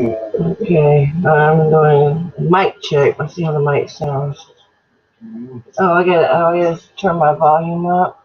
Okay, I'm doing mic check. Let's see how the mic sounds. Oh, I gotta turn my volume up.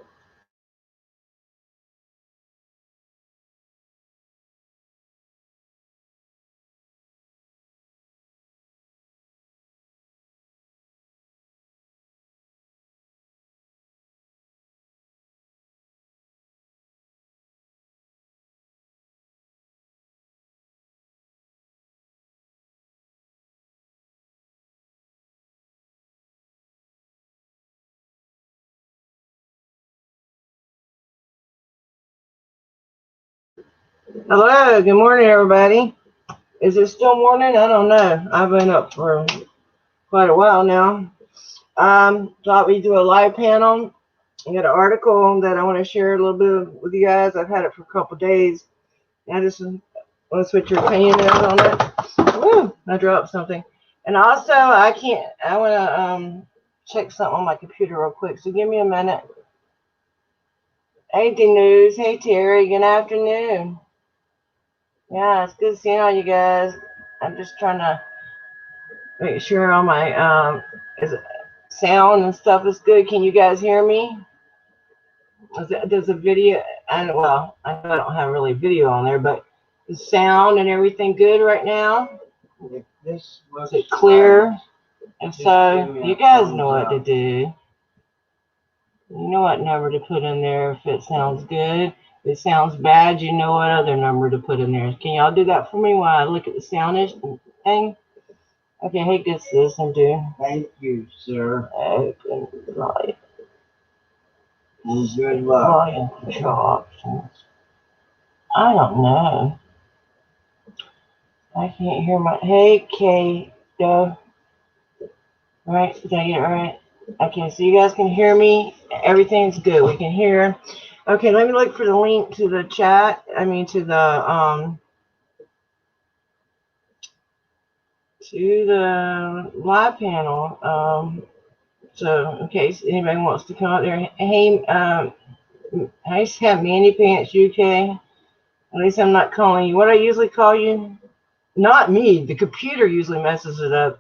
Hello, good morning, everybody. Is it still morning? I don't know. I've been up for quite a while now. Thought we'd do a live panel. I got an article that I want to share a little bit with you guys. I've had it for a couple days. I just want to switch your opinion on it. Woo! I dropped something. And also, I want to check something on my computer real quick. So give me a minute. Hey, D News. Hey, Terry. Good afternoon. Yeah, it's good seeing all you guys. I'm just trying to make sure all my sound and stuff is good. Can you guys hear me? Does the video? I know I don't have really video on there, but the sound and everything good right now? Is it clear? And so you guys know what to do. You know what number to put in there if it sounds good. If it sounds bad, you know what other number to put in there. Can y'all do that for me while I look at the sound thing? Okay, hey, good citizen, dude. Thank you, sir. Okay, right. Good luck. I don't know. I can't hear my. Hey, Kay, Doe. Right? Did I get it right? Okay, so you guys can hear me. Everything's good. We can hear. Okay, let me look for the link to the chat. I mean, to the live panel. So in case anybody wants to come up there, hey, I used to have Mandy Pants UK. At least I'm not calling you. What I usually call you? Not me. The computer usually messes it up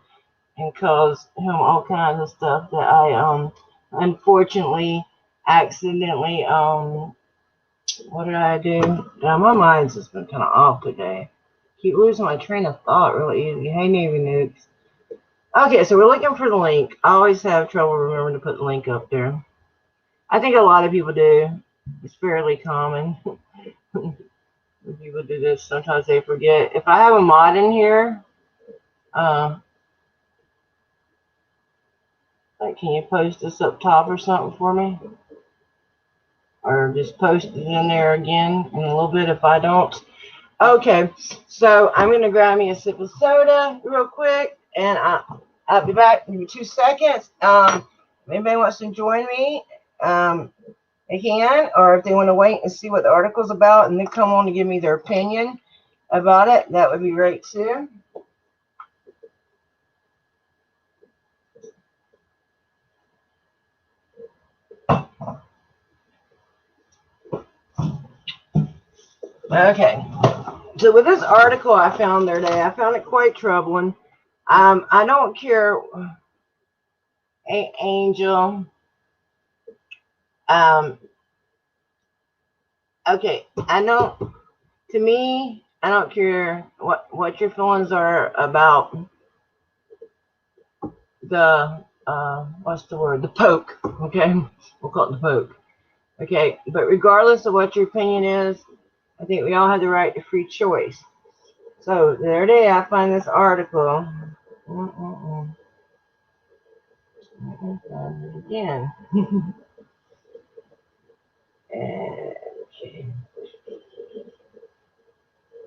and calls him all kinds of stuff that I unfortunately accidentally what did I do? Now my mind's just been kind of off today. Keep losing my train of thought really easy. Hey Navy Nukes. Okay, so we're looking for the link. I always have trouble remembering to put the link up there. I think a lot of people do. It's fairly common. When people do this, sometimes they forget. If I have a mod in here, like, can you post this up top or something for me? Or just post it in there again in a little bit if I don't. Okay, so I'm going to grab me a sip of soda real quick, and I'll be back in 2 seconds. If anybody wants to join me, they can, or if they want to wait and see what the article's about and then come on to give me their opinion about it, that would be great too. Okay, so with this article I found there today, I found it quite troubling. I don't care, Angel. Okay, I know. To me, I don't care what your feelings are about the what's the word? The poke. Okay, we'll call it the poke. Okay, but regardless of what your opinion is, I think we all have the right to free choice. So the other day I find this article. Again. Okay.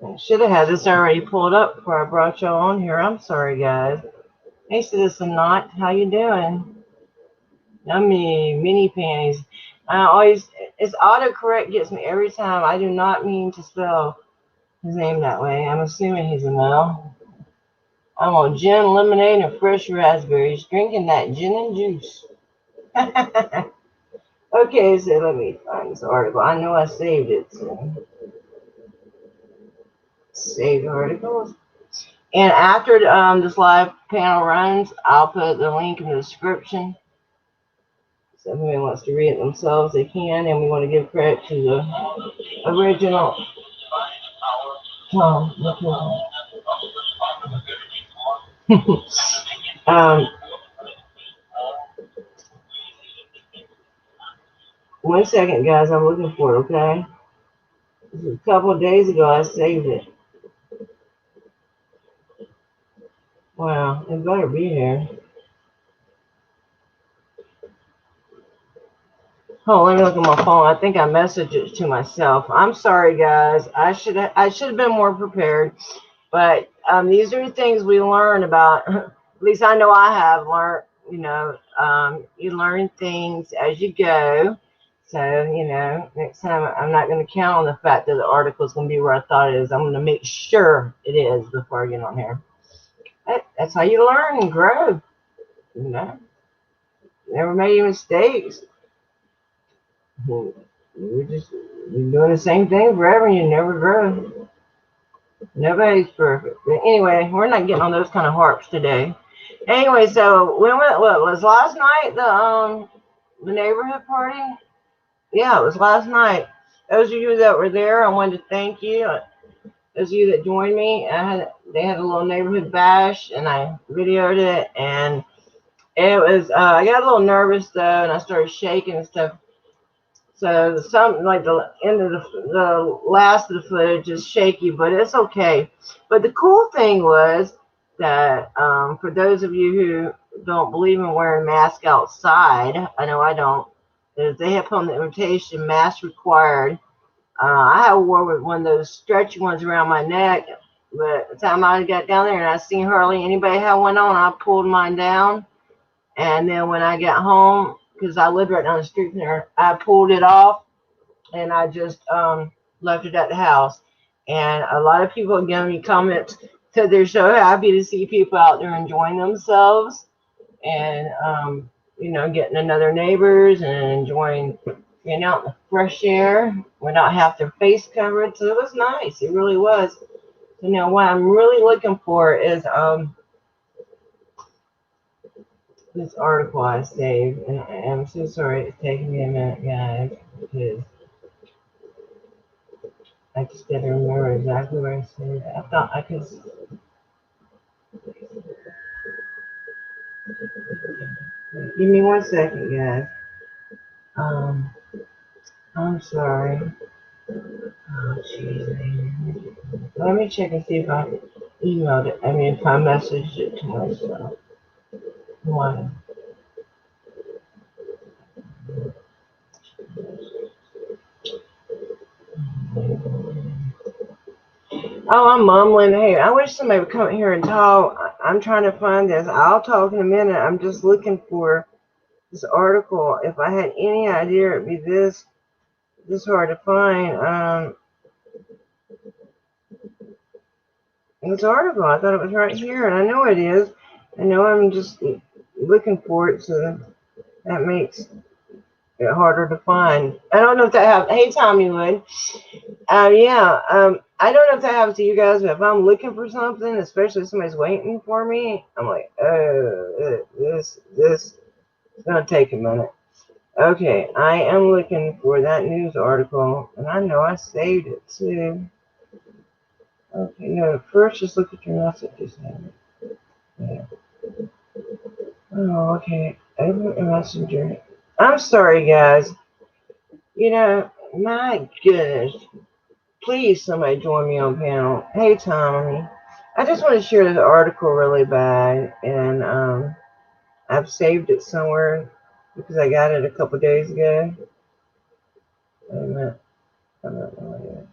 I should have had this already pulled up before I brought y'all on here. I'm sorry, guys. Hey, Citizen Knot, how you doing? Yummy mini panties. It's autocorrect gets me every time. I do not mean to spell his name that way. I'm assuming he's a male. I'm on gin, lemonade, and fresh raspberries, drinking that gin and juice. Okay, so let me find this article. I know I saved it. So. Save articles. And after this live panel runs, I'll put the link in the description. So if anyone wants to read it themselves, they can. And we want to give credit to the original Tom. um, 1 second, guys. I'm looking for it, okay? This is a couple of days ago I saved it. Wow, it better be here. Oh, let me look at my phone. I think I messaged it to myself. I'm sorry, guys. I should have been more prepared. But these are things we learn about. At least I know I have learned. You learn things as you go. So next time I'm not going to count on the fact that the article is going to be where I thought it is. I'm going to make sure it is before I get on here. That's how you learn and grow. Never made any mistakes. You're doing the same thing forever and you never grow. Nobody's perfect. But anyway, we're not getting on those kind of harps today. Anyway, so what was last night the neighborhood party? Yeah, it was last night. Those of you that were there, I wanted to thank you. Those of you that joined me, they had a little neighborhood bash and I videoed it, and it was I got a little nervous though, and I started shaking and stuff. So some like the end of the last of the footage is shaky, but it's okay. But the cool thing was that for those of you who don't believe in wearing masks outside, I know I don't, is they have put on the invitation mask required. I have wore with one of those stretchy ones around my neck, but the time I got down there and I seen hardly anybody had one on, I pulled mine down. And then when I got home, because I lived right down the street from there, I pulled it off and I just left it at the house. And a lot of people gave me comments, said they're so happy to see people out there enjoying themselves and getting to know their neighbors and enjoying being out in the fresh air without half their face covered. So it was nice. It really was. So now what I'm really looking for is this article I saved, and I'm so sorry it's taking me a minute, guys, because I just didn't remember exactly where I saved it. I thought I could. Give me 1 second, guys. Um, I'm sorry. Oh, jeez. Let me check and see if I emailed it. I mean, if I messaged it to myself. One. Oh, I'm mumbling. Hey, I wish somebody would come here and talk. I'm trying to find this. I'll talk in a minute. I'm just looking for this article. If I had any idea it'd be this hard to find. This article, I thought it was right here, and I know it is. I know I'm just looking for it, so that makes it harder to find. I don't know if that happens. Hey, Tommy Wood. Yeah. I don't know if that happens to you guys, but if I'm looking for something, especially if somebody's waiting for me, I'm like, oh, this is gonna take a minute. Okay, I am looking for that news article, and I know I saved it too. Okay, no, first just look at your messages. Yeah. Oh, okay. Open a messenger. I'm sorry, guys. My goodness. Please, somebody join me on panel. Hey, Tommy. I just want to share this article really bad, and I've saved it somewhere because I got it a couple days ago. Wait a minute. I don't know.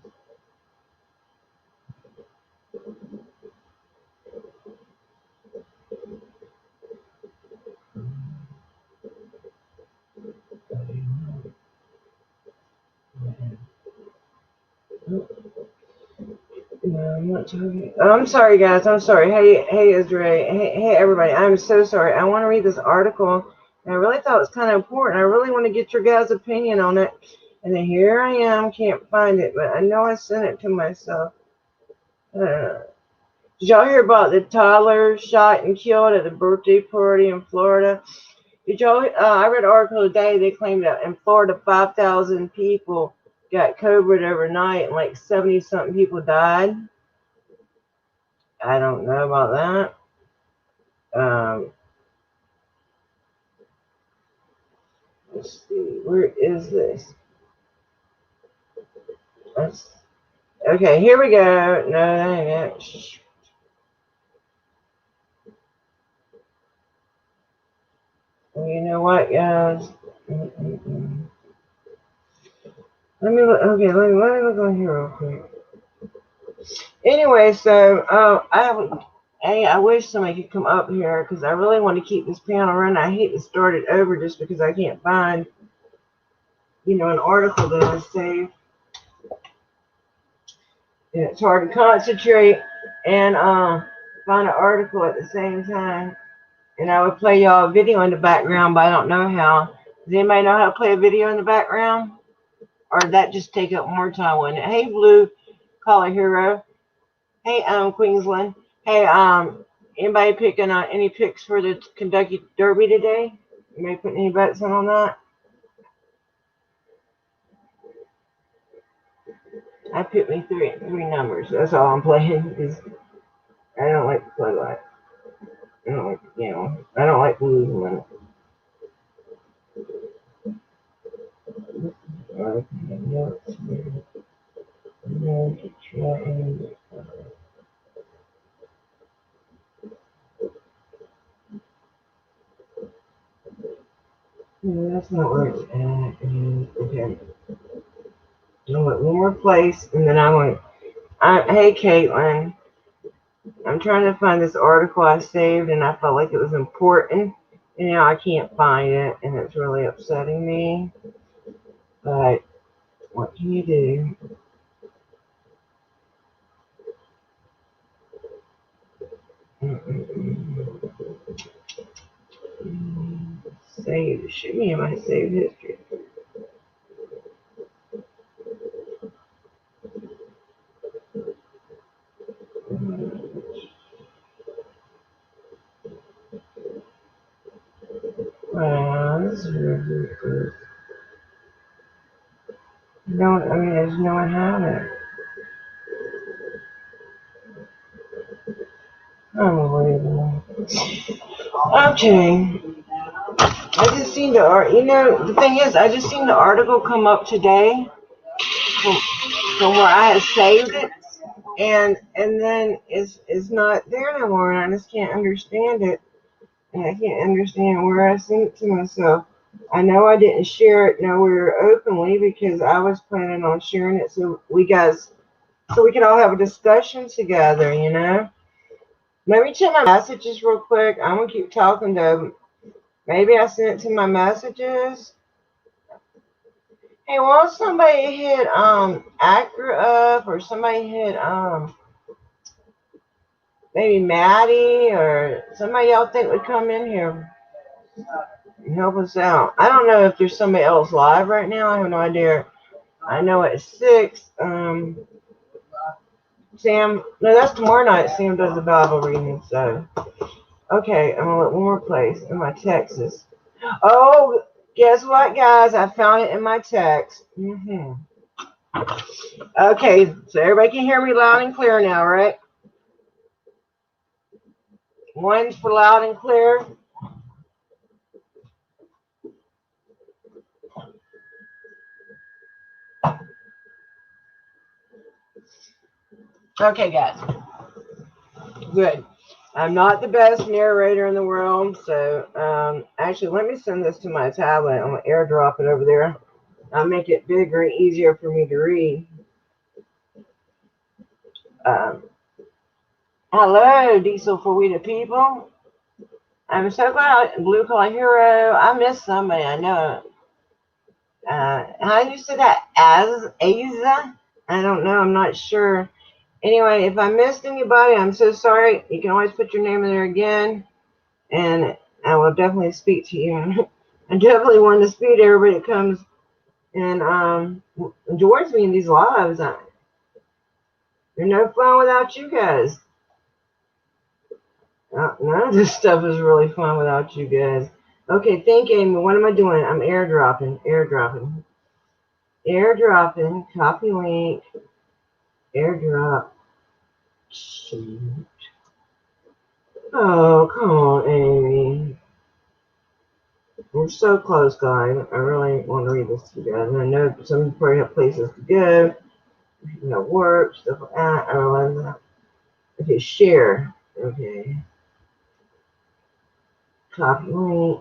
No, I'm not talking. Oh, I'm sorry, guys. I'm sorry. Hey, Israel. Hey, everybody. I'm so sorry. I want to read this article. And I really thought it was kind of important. I really want to get your guys' opinion on it. And then here I am. Can't find it, but I know I sent it to myself. Did y'all hear about the toddler shot and killed at the birthday party in Florida? Did y'all? I read an article today. They claimed that in Florida, 5,000 people got COVID overnight, and like 70-something people died. I don't know about that. Let's see. Where is this? Okay. Here we go. No, that ain't it. Well, you know what, guys? Let me look. Okay, let me look on here real quick. Anyway, so I wish somebody could come up here because I really want to keep this panel running. I hate to start it over just because I can't find, an article that I saved. And it's hard to concentrate and find an article at the same time. And I would play y'all a video in the background, but I don't know how. Does anybody know how to play a video in the background? Or did that just take up more time, wouldn't it? Hey, Blue Collar Hero. Hey, Queensland. Hey, anybody picking any picks for the Kentucky Derby today? Anybody putting any bets on that? I picked me three numbers. That's all I'm playing because I don't like to play like. I don't like, I don't like losing. That's not where it's at. Okay. I want one more place, and then hey, Caitlin. I'm trying to find this article I saved, and I felt like it was important. And now I can't find it, and it's really upsetting me. But what can you do? Save. Shoot me in my saved history. This is really good. There's no one have it. Unbelievable. Okay. I just seen the art. The thing is, I just seen the article come up today from, from where I had saved it, and then it's not there no more, and I just can't understand it, and I can't understand where I sent it to myself. I know I didn't share it nowhere openly because I was planning on sharing it so we could all have a discussion together. Let me check my messages real quick. I'm gonna keep talking though. Maybe I sent it to my messages. Hey, won't somebody hit Accra up, or somebody hit maybe Maddie, or somebody y'all think would come in here and help us out? I don't know if there's somebody else live right now. I have no idea. I know at 6. Sam, no, that's tomorrow night. Sam does the Bible reading, so okay. I'm gonna look one more place in my texts. Oh, guess what, guys? I found it in my text. Okay, so everybody can hear me loud and clear now, right? One's for loud and clear. Okay, guys. Good. I'm not the best narrator in the world, so actually, let me send this to my tablet. I'm gonna airdrop it over there. I'll make it bigger and easier for me to read. Hello, Diesel for We the People. I'm so glad, Blue Collar Hero. I missed somebody, I know. How do you say that? Aza? I don't know. I'm not sure. Anyway, if I missed anybody, I'm so sorry. You can always put your name in there again, and I will definitely speak to you. I definitely want to speak to everybody that comes and joins me in these lives. They're no fun without you guys. None of this stuff is really fun without you guys. Okay, thank you, Amy. What am I doing? I'm airdropping, copy link, airdrop. Shoot. Oh, come on, Amy. We're so close, guys. I really want to read this to you guys. And I know some of you probably have places to go, work, stuff like that. I realize that. Okay, share. Okay. Copy link.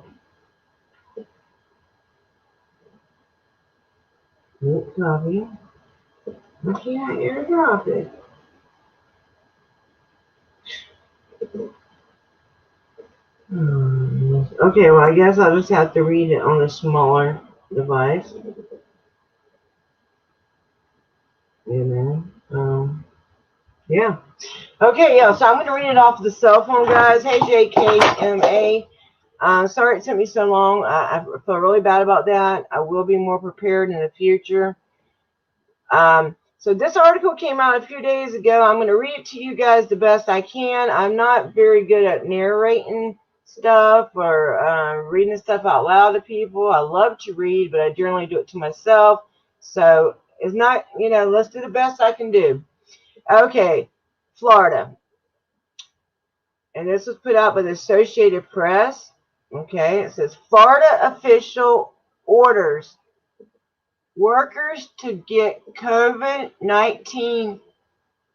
Link copy. Okay, I airdrop it. Okay, well, I guess I'll just have to read it on a smaller device. Yeah. Okay, yeah, so I'm going to read it off the cell phone, guys. Hey, JKMA. Sorry it took me so long. I feel really bad about that. I will be more prepared in the future. So this article came out a few days ago. I'm going to read it to you guys the best I can. I'm not very good at narrating stuff or reading stuff out loud to people. I love to read, but I generally do it to myself. So it's not, let's do the best I can do. Okay, Florida. And this was put out by the Associated Press. Okay, it says Florida official orders workers to get COVID-19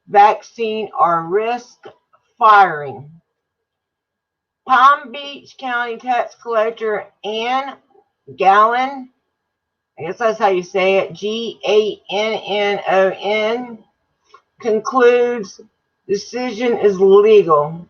vaccine or risk firing. Palm Beach County tax collector Ann Gallen, I guess that's how you say it, Gannon, concludes decision is legal.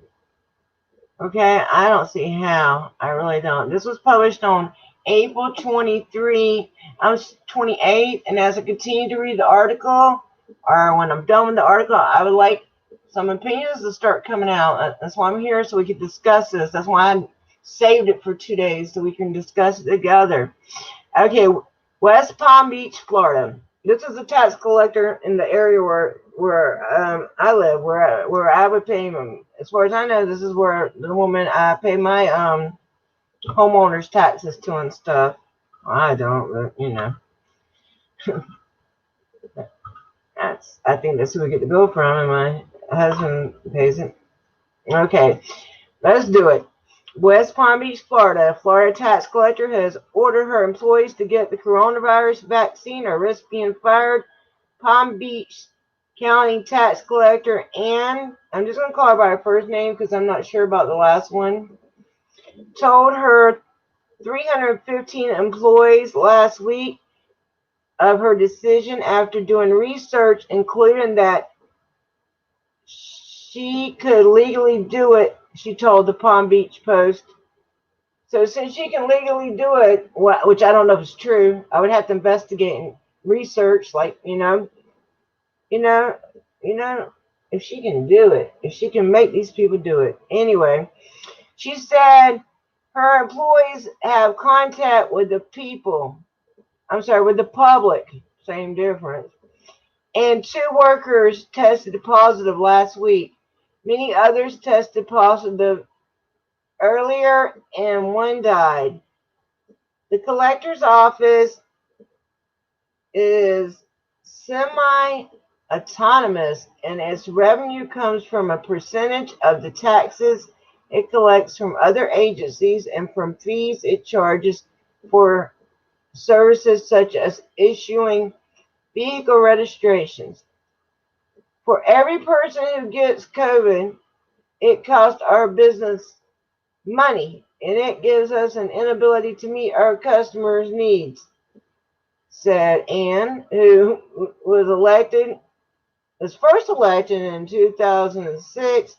Okay, I don't see how. I really don't. This was published on April 23, 28th, and as I continue to read the article, or when I'm done with the article, I would like some opinions to start coming out. That's why I'm here, so we can discuss this. That's why I saved it for 2 days, so we can discuss it together. Okay, West Palm Beach, Florida. This is a tax collector in the area where I live, where I would pay them. As far as I know, this is where the woman I pay my homeowners taxes to and stuff. I don't, but I think that's who we get the bill from, and my husband pays it. Okay, let's do it. West Palm Beach, Florida. Florida tax collector has ordered her employees to get the coronavirus vaccine or risk being fired. Palm Beach County tax collector Ann, I'm just going to call her by her first name because I'm not sure about the last one, told her 315 employees last week of her decision after doing research, including that she could legally do it, she told the Palm Beach Post. So since she can legally do it, which I don't know if it's true, I would have to investigate and research, you know, if she can do it, if she can make these people do it. Anyway, she said her employees have contact with the with the public, same difference. And 2 workers tested positive last week. Many others tested positive earlier, and 1 died. The collector's office is semi-autonomous, and its revenue comes from a percentage of the taxes it collects from other agencies and from fees it charges for services such as issuing vehicle registrations. For every person who gets COVID, it costs our business money, and it gives us an inability to meet our customers' needs, said Ann, who was first elected in 2006.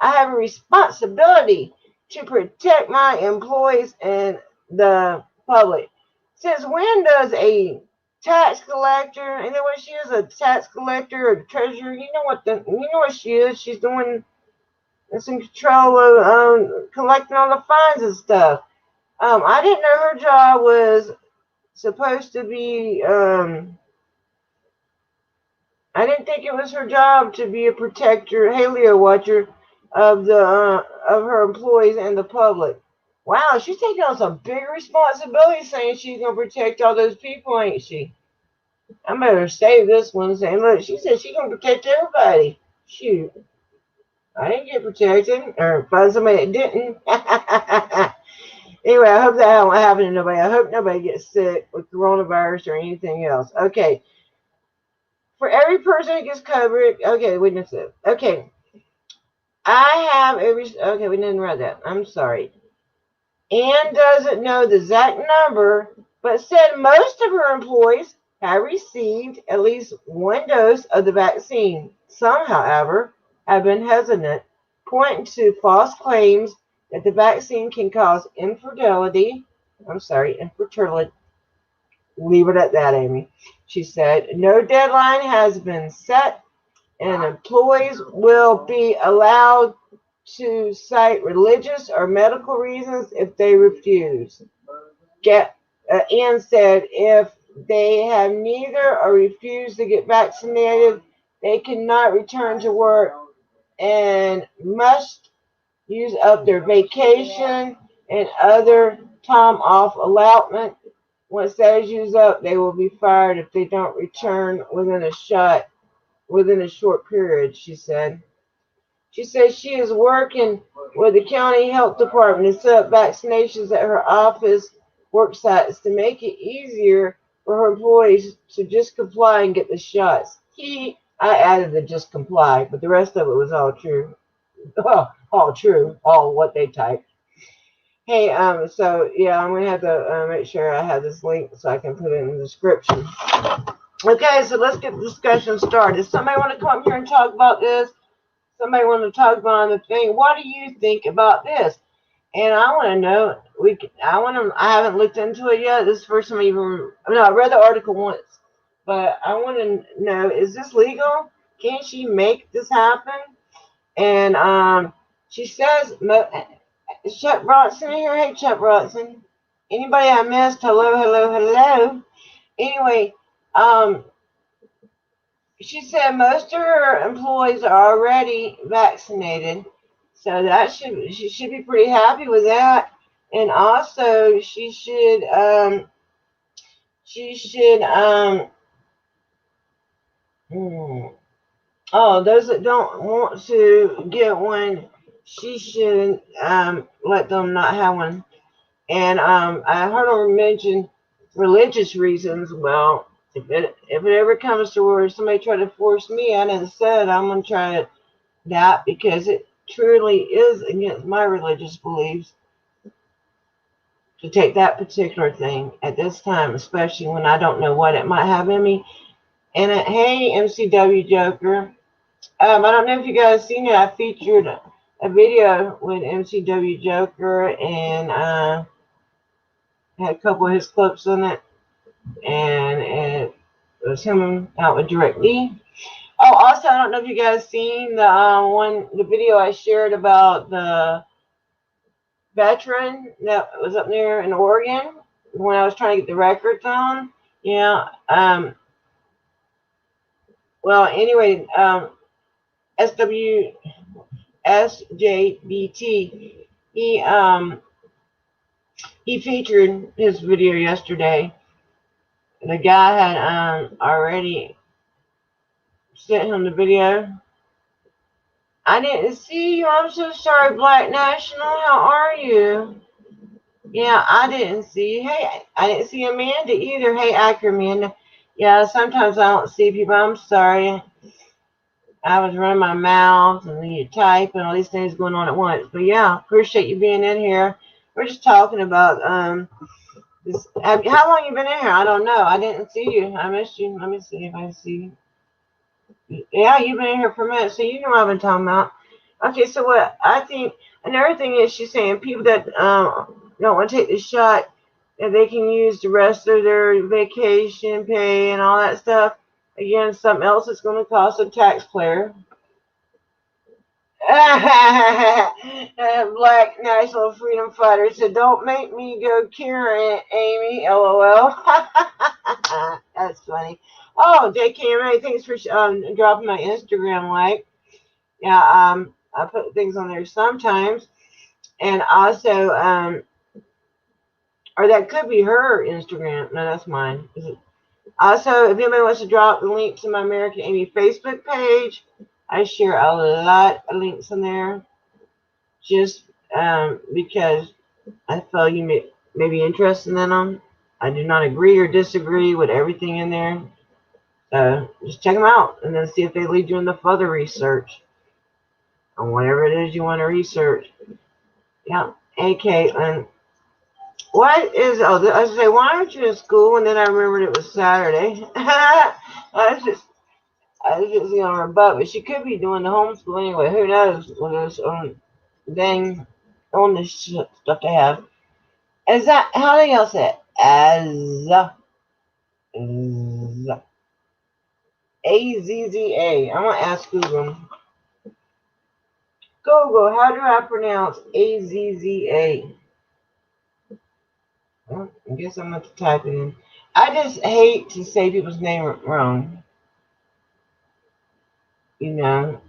I have a responsibility to protect my employees and the public. Since when does a tax collector, and then what she is, a tax collector or treasurer, you know what she is? She's doing, it's in control of collecting all the fines and stuff. I didn't know her job was supposed to be I didn't think it was her job to be a protector. Hey, Leo Watcher. of the of her employees and the public. Wow, she's taking on some big responsibility, saying she's gonna protect all those people, ain't she? I better save this one. Saying, look, she said she's gonna protect everybody. Shoot, I didn't get protected, or find somebody that didn't. Anyway, I hope that won't happen to nobody. I hope nobody gets sick with coronavirus or anything else. Okay, for every person that gets covered. Okay, witness it. Okay, I have every. Okay, we didn't read that. I'm sorry. Anne doesn't know the exact number, but said most of her employees have received at least one dose of the vaccine. Some, however, have been hesitant, pointing to false claims that the vaccine can cause infertility. Infertility. Leave it at that, Amy. She said, no deadline has been set, and employees will be allowed to cite religious or medical reasons if they refuse. Ann said if they have neither or refuse to get vaccinated, they cannot return to work and must use up their vacation and other time off allotment. Once that is used up, they will be fired if they don't return within a short period, she said. She says she is working with the county health department to set up vaccinations at her office work sites to make it easier for her employees to just comply and get the shots. I added the just comply, but the rest of it was all true. All true, all what they typed. Hey, so yeah, I'm gonna have to make sure I have this link so I can put it in the description. Okay, so let's get the discussion started. Does somebody want to come up here and talk about this? Somebody want to talk about the thing? What do you think about this? And I want to know. I haven't looked into it yet. This is the first time I read the article once, but I want to know: is this legal? Can she make this happen? And she says, is Chuck Bronson in here? Hey, Chuck Bronson. Anybody I missed? Hello, hello, hello. Anyway, she said most of her employees are already vaccinated, so she should be pretty happy with that. And also, hmm, those that don't want to get one, she should let them not have one. And I heard her mention religious reasons. Well, if it ever comes to where somebody try to force me, I done said I'm gonna try that because it truly is against my religious beliefs to take that particular thing at this time, especially when I don't know what it might have in me. And hey, MCW Joker, I don't know if you guys seen it. I featured a video with MCW Joker and had a couple of his clips in it, and it was him out with Direct D. Oh, also, I don't know if you guys seen the video I shared about the veteran that was up there in Oregon when I was trying to get the records on. Yeah. Well, anyway, SW SJBT. He featured his video yesterday. The guy had already sent him the video. I didn't see you. I'm so sorry, Black National. How are you? Yeah, I didn't see you. Hey, I didn't see Amanda either. Hey, Ackerman. Yeah, sometimes I don't see people. I'm sorry. I was running my mouth and then you type and all these things going on at once. But yeah, appreciate you being in here. We're just talking about this. How long you been in here? I don't know. I didn't see you. I missed you. Let me see if I see you. Yeah, you've been in here for a minute, so you know what I've been talking about. Okay, so what I think another thing is she's saying people that don't want to take the shot that they can use the rest of their vacation pay and all that stuff. Again, something else that's going to cost a taxpayer. Black National Freedom Fighter said, "Don't make me go Karen, Amy." LOL. That's funny. Oh, JKMA, thanks for dropping my Instagram like. Yeah. I put things on there sometimes, and also, or that could be her Instagram. No, that's mine. Also, if anybody wants to drop the link to my American Amy Facebook page, I share a lot of links in there, just because I feel you may be interested in them. I do not agree or disagree with everything in there. Just check them out and then see if they lead you into further research on whatever it is you want to research. Yeah. Hey, Caitlin. What is, oh, I was say, why aren't you in school? And then I remembered it was Saturday. I was just on her butt, but she could be doing the homeschool anyway. Who knows with this dang illness stuff they have. Is that, how do y'all say it? Azza. I'm going to ask Google. Google, how do I pronounce Azza? Well, I guess I'm going to type it in. I just hate to say people's name wrong, you know,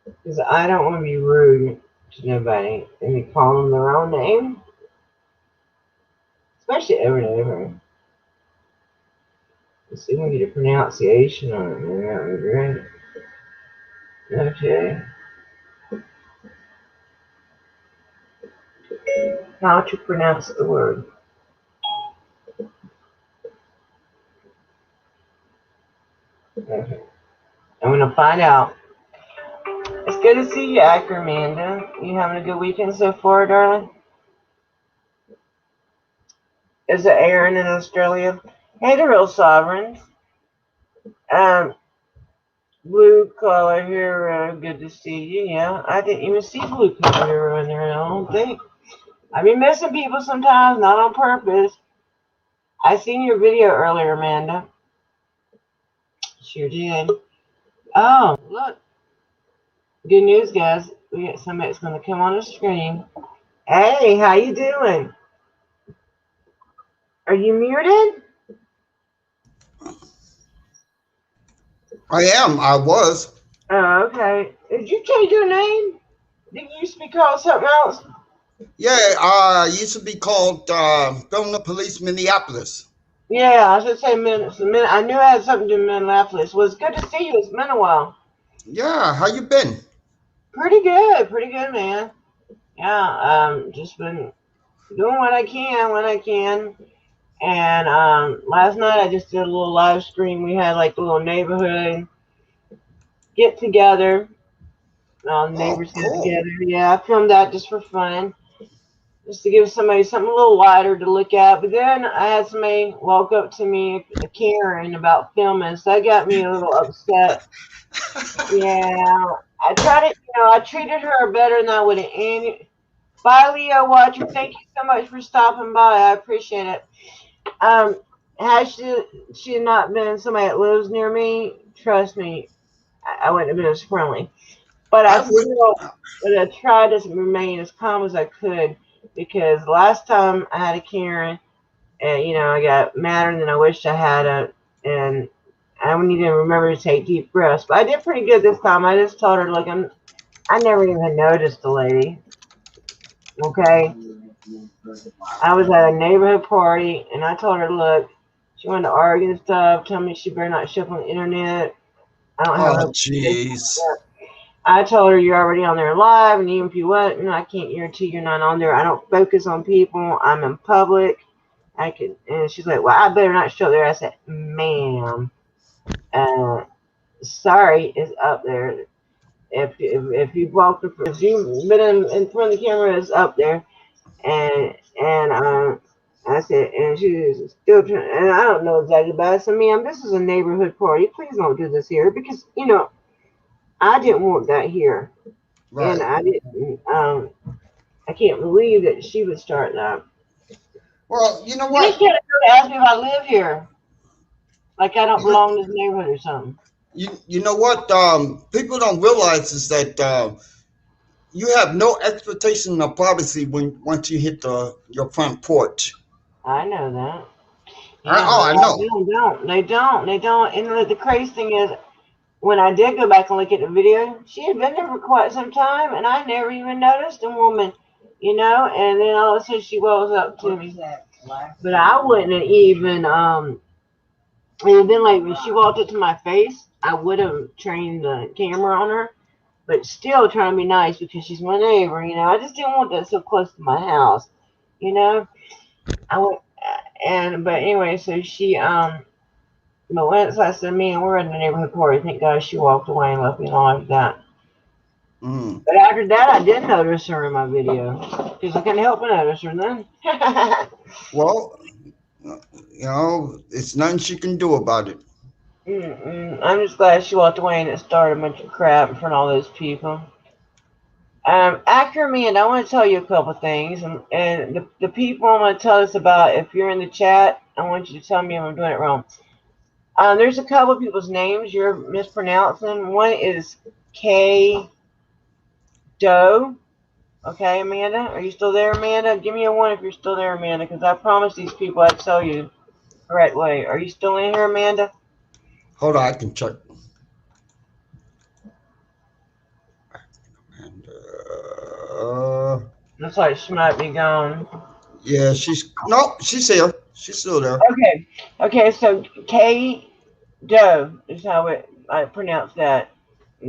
because I don't want to be rude to nobody and be calling them the wrong name, especially over and over. Let's see if we get a pronunciation on it. That would be great. Okay. How to pronounce the word. Okay. I'm going to find out. It's good to see you, Amanda. You having a good weekend so far, darling? Is it Aaron in Australia? Hey, the real sovereigns. Um, Blue collar hero, good to see you. Yeah, I didn't even see blue collar hero in there. I don't think. I be missing people sometimes, not on purpose. I seen your video earlier, Amanda. Sure did. Oh, look. Good news, guys. We got somebody that's going to come on the screen. Hey, how you doing? Are you muted? I am. I was. Oh, okay. Did you change your name? Did you used to be called something else? Yeah, used to be called Governor Police Minneapolis. Yeah, I should say minutes. I knew I had something to do with Minneapolis. Well, it's good to see you. It's been a while. Yeah, how you been? Pretty good, man. Yeah, just been doing what I can when I can. And last night I just did a little live stream. We had like a little neighborhood get together. All the Oh, neighbors get cool. together. Yeah, I filmed that just for fun, just to give somebody something a little lighter to look at. But then I had somebody walk up to me, a Karen, about filming, so that got me a little upset. Yeah, I tried it. I treated her better than I would any. Bye, Leo Watcher. Thank you so much for stopping by. I appreciate it. Um, had she not been somebody that lives near me, trust me, I wouldn't have been as friendly. But I I would. still would have tried to remain as calm as I could, because last time I had a Karen, and I got madder than I wished I had and I need to remember to take deep breaths. But I did pretty good this time. I just told her, look, I never even noticed the lady. Okay, I was at a neighborhood party, and I told her, look, she wanted to argue and stuff, tell me she better not show up on the internet. I don't have Oh, no business with jeez. that. I told her you're already on there live, and even if you wasn't, I can't guarantee you're not on there. I don't focus on people. I'm in public. I can, and she's like, well, I better not show there. I said, ma'am, uh, sorry, it's up there. If you walked, if you've been in front of the camera, it's up there. And I said, and she was still trying, and I don't know exactly about it. So, ma'am, this is a neighborhood party. Please don't do this here, because I didn't want that here, and Right. I didn't. I can't believe that she would start that. Well, you know Then she what? had to go to ask me if I live here, like I don't You, belong to this neighborhood or something. you know what? People don't realize is that you have no expectation of privacy when once you hit your front porch. I know that. Yeah, a Oh, I lot of know. people don't. They don't. They don't. And the crazy thing is, when I did go back and look at the video, she had been there for quite some time, and I never even noticed the woman, you know. And then all of a sudden, she wells up to me. But I wouldn't have even and then like when she walked up to my face, I would have trained the camera on her. But still trying to be nice because she's my neighbor, you know. I just didn't want that so close to my house, you know. I went but anyway, so she but once I said, "Man, we're in the neighborhood party," thank God she walked away and left me alone like that. Mm. But after that, I did notice her in my video because I couldn't help but notice her then. Well, you know, it's nothing she can do about it. I'm just glad she walked away and it started a bunch of crap in front of all those people. After me, and I want to tell you a couple things, and the people I'm going to tell this about, if you're in the chat, I want you to tell me if I'm doing it wrong. There's a couple of people's names you're mispronouncing. One is K Doe. Okay, Amanda, are you still there, Amanda? Give me a one if you're still there, Amanda, because I promised these people I'd tell you the correct way. Are you still in here, Amanda? Hold on, I can check. And, Looks like she might be gone. yeah, she's here. She's still there. Okay, so K Doe is how I pronounce that.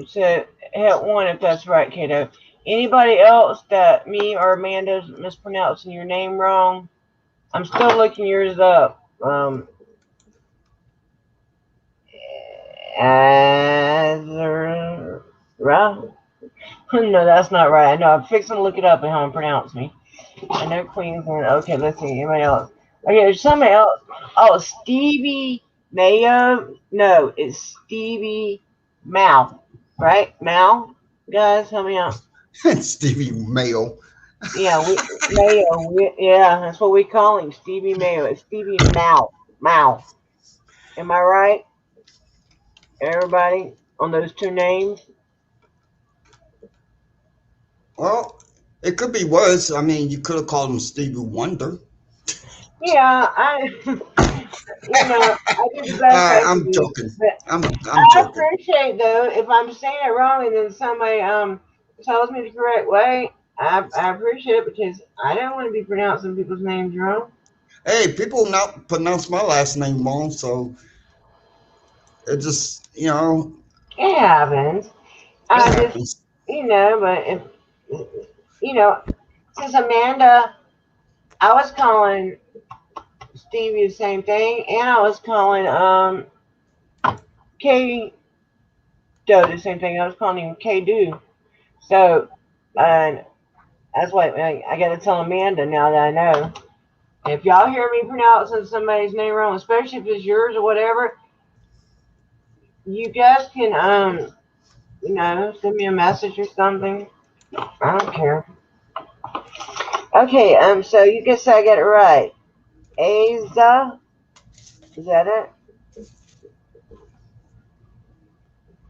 So hit one if that's right, Kato. Anybody else that me or Amanda's mispronouncing your name wrong? I'm still looking yours up. Azra. No, that's not right. I know. I'm fixing to look it up and how to pronounce me. I know Queensland. Okay, let's see. Anybody else? Okay, there's somebody else. Oh, Stevie Mayo. No, it's Stevie Mal. Right? Mal? Guys, help me out. Stevie Mayo. Yeah, Mayo. Yeah, that's what we call him. Stevie Mayo. It's Stevie Mal. Mal. Am I right? Everybody on those two names? Well, it could be worse. I mean, you could have called him Stevie Wonder. Yeah, I did the best I could I'm do. joking. But I'm I joking. appreciate though if I'm saying it wrong and then somebody tells me the correct way. I appreciate it because I don't want to be pronouncing people's names wrong. Hey, people not pronounce my last name wrong, so it just, It happens. it I just happens. but if since Amanda, I was calling Stevie the same thing, and I was calling K Doe the same thing. I was calling him K Do. So, and that's why I got to tell Amanda now that I know. If y'all hear me pronouncing somebody's name wrong, especially if it's yours or whatever, you guys can send me a message or something. I don't care. Okay, so you can say I got it right. Aza, is that it?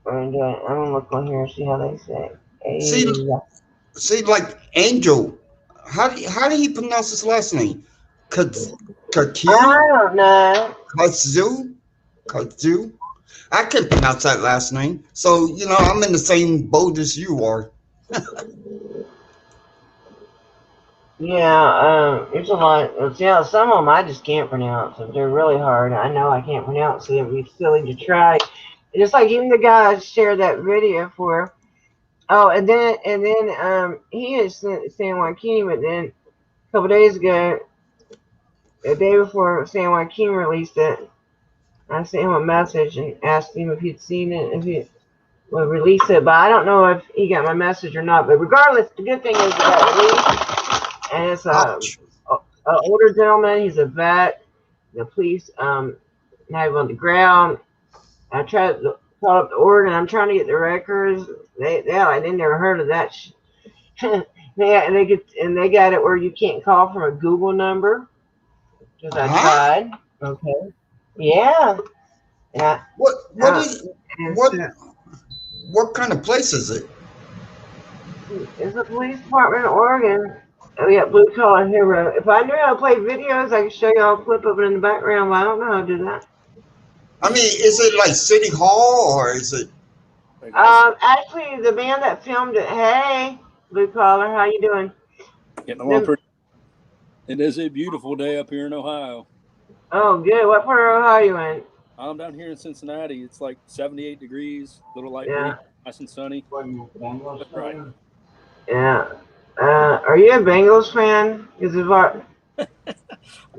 I'm gonna look on here and see how they say See, Aza. like Angel. How do you pronounce his last name? I Kaku? don't know. Kazu? I can't pronounce that last name. So, I'm in the same boat as you are. Yeah, it's a lot. Yeah, some of them I just can't pronounce. They're really hard. I know I can't pronounce it. It'd be silly to try. Just like even the guy shared that video for. Oh, and then he is San Joaquin, but then a couple days ago, a day before San Joaquin released it, I sent him a message and asked him if he'd seen it, if he would release it. But I don't know if he got my message or not. But regardless, the good thing is it got released, and it's Ouch. an older gentleman. He's a vet. The police have him on the ground. I tried to call up the Oregon. I'm trying to get the records. They never heard of that. They got it where you can't call from a Google number. Because I Huh? tried. Okay. Yeah. Yeah. What what is It's, what what kind of place is it? it's the police department in Oregon. Oh yeah, blue collar hero. If I knew how to play videos, I could show y'all a clip of it in the background. But I don't know how to do that. I mean, is it like City Hall or is it? Hey guys, Actually, the man that filmed it. Hey, blue collar, how you doing? getting along pretty. It is a beautiful day up here in Ohio. Oh, good. What part of Ohio are you in? I'm down here in Cincinnati. It's like 78 degrees, little light breeze, Yeah, nice and sunny. That's right. yeah. Are you a Bengals fan? Because of our.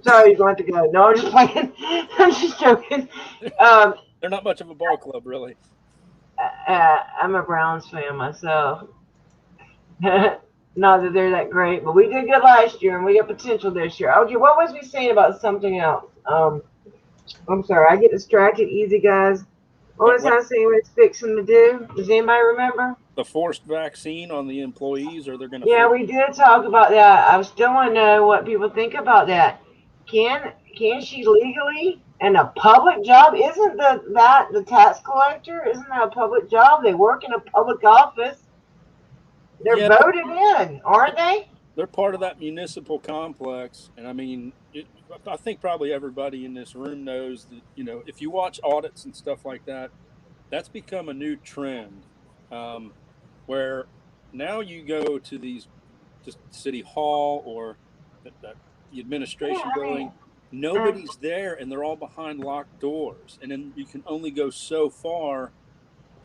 Sorry, you're going to go. No, I'm just playing. I'm just joking. Um, They're not much of a ball club, really. I'm a Browns fan myself. Not that they're that great, but we did good last year, and we got potential this year. Okay, what was we saying about something else? I'm sorry, I get distracted easy, guys. What was What I saying? What's fixing to do? Does anybody remember? the forced vaccine on the employees, or they're going to Yeah, force? we did talk about that. I still want to know what people think about that. Can she legally in a public job? Isn't that the tax collector? Isn't that a public job? They work in a public office. They're Yeah, voted in, aren't they? they're part of that municipal complex, and I mean, I think probably everybody in this room knows that if you watch audits and stuff like that, that's become a new trend, um, where now you go to these just city hall or the Yeah, administration I mean, building. Nobody's there, and they're all behind locked doors, and then you can only go so far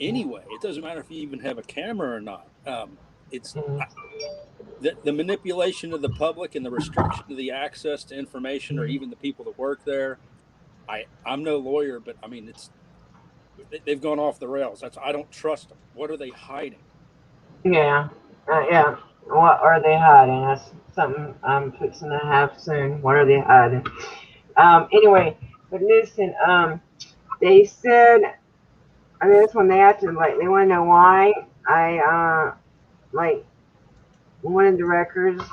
anyway. It doesn't matter if you even have a camera or not. It's the manipulation of the public and the restriction of the access to information, or even the people that work there. I'm no lawyer, but I mean they've gone off the rails. I don't trust them. What are they hiding? yeah, yeah. What are they hiding? That's something I'm fixing to have soon. What are they hiding? Anyway, but listen, they said, I mean, this one they acted like they want to know why like, one of the records,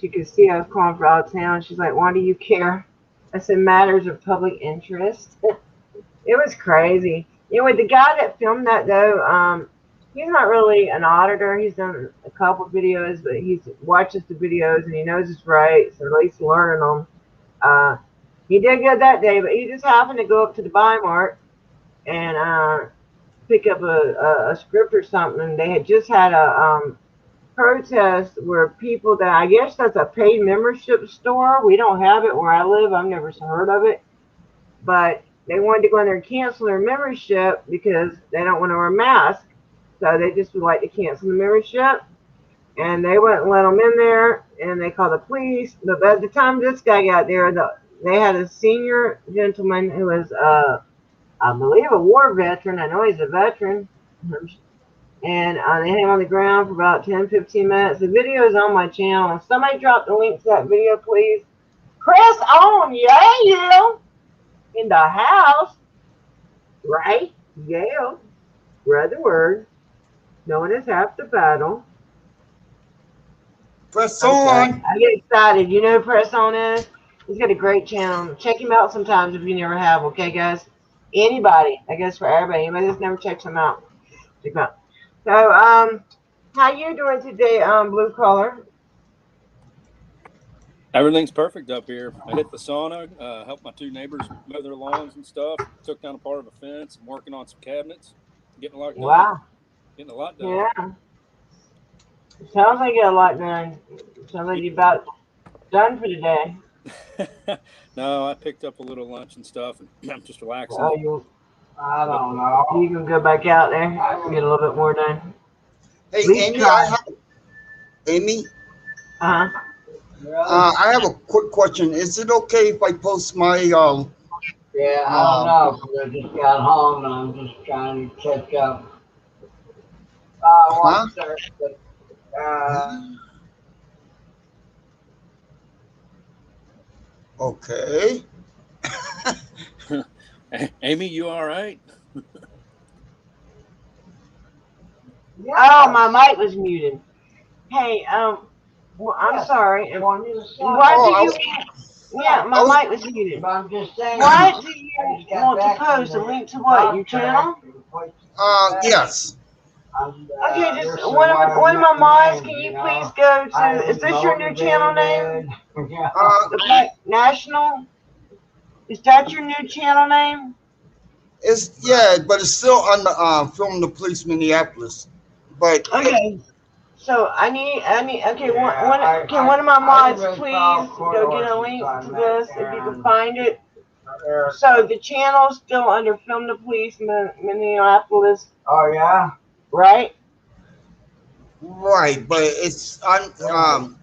she could see I was calling for out of town. She's like, why do you care? I said, matters of public interest. It was crazy. Anyway, the guy that filmed that though, he's not really an auditor. He's done a couple videos, but he watches the videos and he knows his rights, or at least learning them. He did good that day, but he just happened to go up to the buy mart and pick up a script or something. And they had just had a protest where people that, I guess that's a paid membership store. We don't have it where I live. I've never heard of it, but they wanted to go in there and cancel their membership because they don't want to wear a mask. So they just would like to cancel the membership. And they wouldn't let them in there, and they called the police. But by the time this guy got there, they had a senior gentleman who was, I believe, a war veteran. I know he's a veteran. And they had him on the ground for about 10-15 minutes. The video is on my channel. If somebody drop the link to that video, please. Press on, yeah, in the house, right? Yeah, spread the word. Knowing is half the battle. Press I'm sorry. on. I get excited. You know who Press On is? He's got a great channel. Check him out sometimes if you never have. Okay, guys? Anybody. I guess for everybody. Anybody that's never checked him out. Check him out. So, how you doing today, blue collar? Everything's perfect up here. I hit the sauna, helped my two neighbors mow their lawns and stuff. Took down a part of a fence. I'm working on some cabinets. Getting a lot done. Wow. Getting a lot done. Yeah. Sounds like you got a lot done. Sounds like you're about done for the day. No, I picked up a little lunch and stuff, and I'm just relaxing. Oh, I don't know. You can go back out there and get a little bit more done. Hey, Amy, Amy, Uh-huh. I have a quick question. Is it okay if I post my Yeah, I don't know, 'cause I just got home and I'm just trying to catch up. huh? Sir, but, Okay. Amy, you all right? Oh, my mic was muted. Hey, well, I'm sorry. I want you to say. Why do you? Yeah, my mic was muted. But I'm just saying. Why do you want to post a link to what? Your channel? Yes. Okay, just one of my mods. Can you please go to? Is this your new channel name? The Black National. Is that your new channel name? It's yeah, but it's still under Film the Police Minneapolis. But Okay. So okay, Yeah, can one of my I mods even please saw go get a court link orders to on this that if you can down find it? there. So the channel's still under Film the Police Minneapolis, Oh, yeah? right? right, but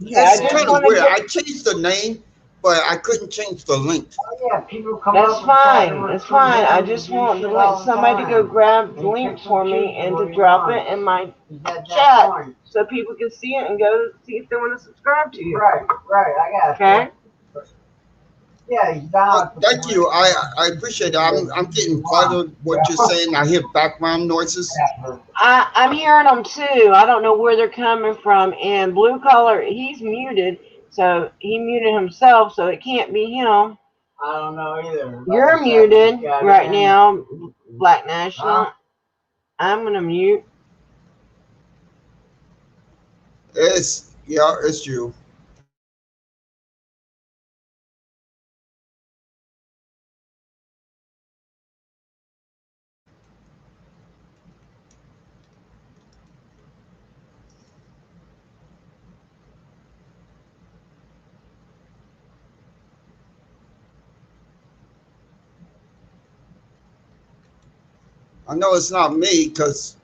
Okay, I it's just kind of want to weird. get. I changed the name, but I couldn't change the link. Oh, yeah, people come That's up and try to fine. That's recruit fine. I him to just do want shit to all let the somebody to go time. grab the And link pick and for choose me and what to he drop wants. it in my He's at that chat point. so people can see it and go see if they want to subscribe to you. Right, I got Okay? you. Yeah, he's down Oh, at the thank point. you. I appreciate it. I'm getting part of what you're saying. I hear background noises. I'm hearing them too. I don't know where they're coming from. And Blue Collar, he's muted, so he muted himself, so it can't be him. I don't know either. You're muted right now, Black National. Huh? I'm gonna mute. It's you. I know it's not me because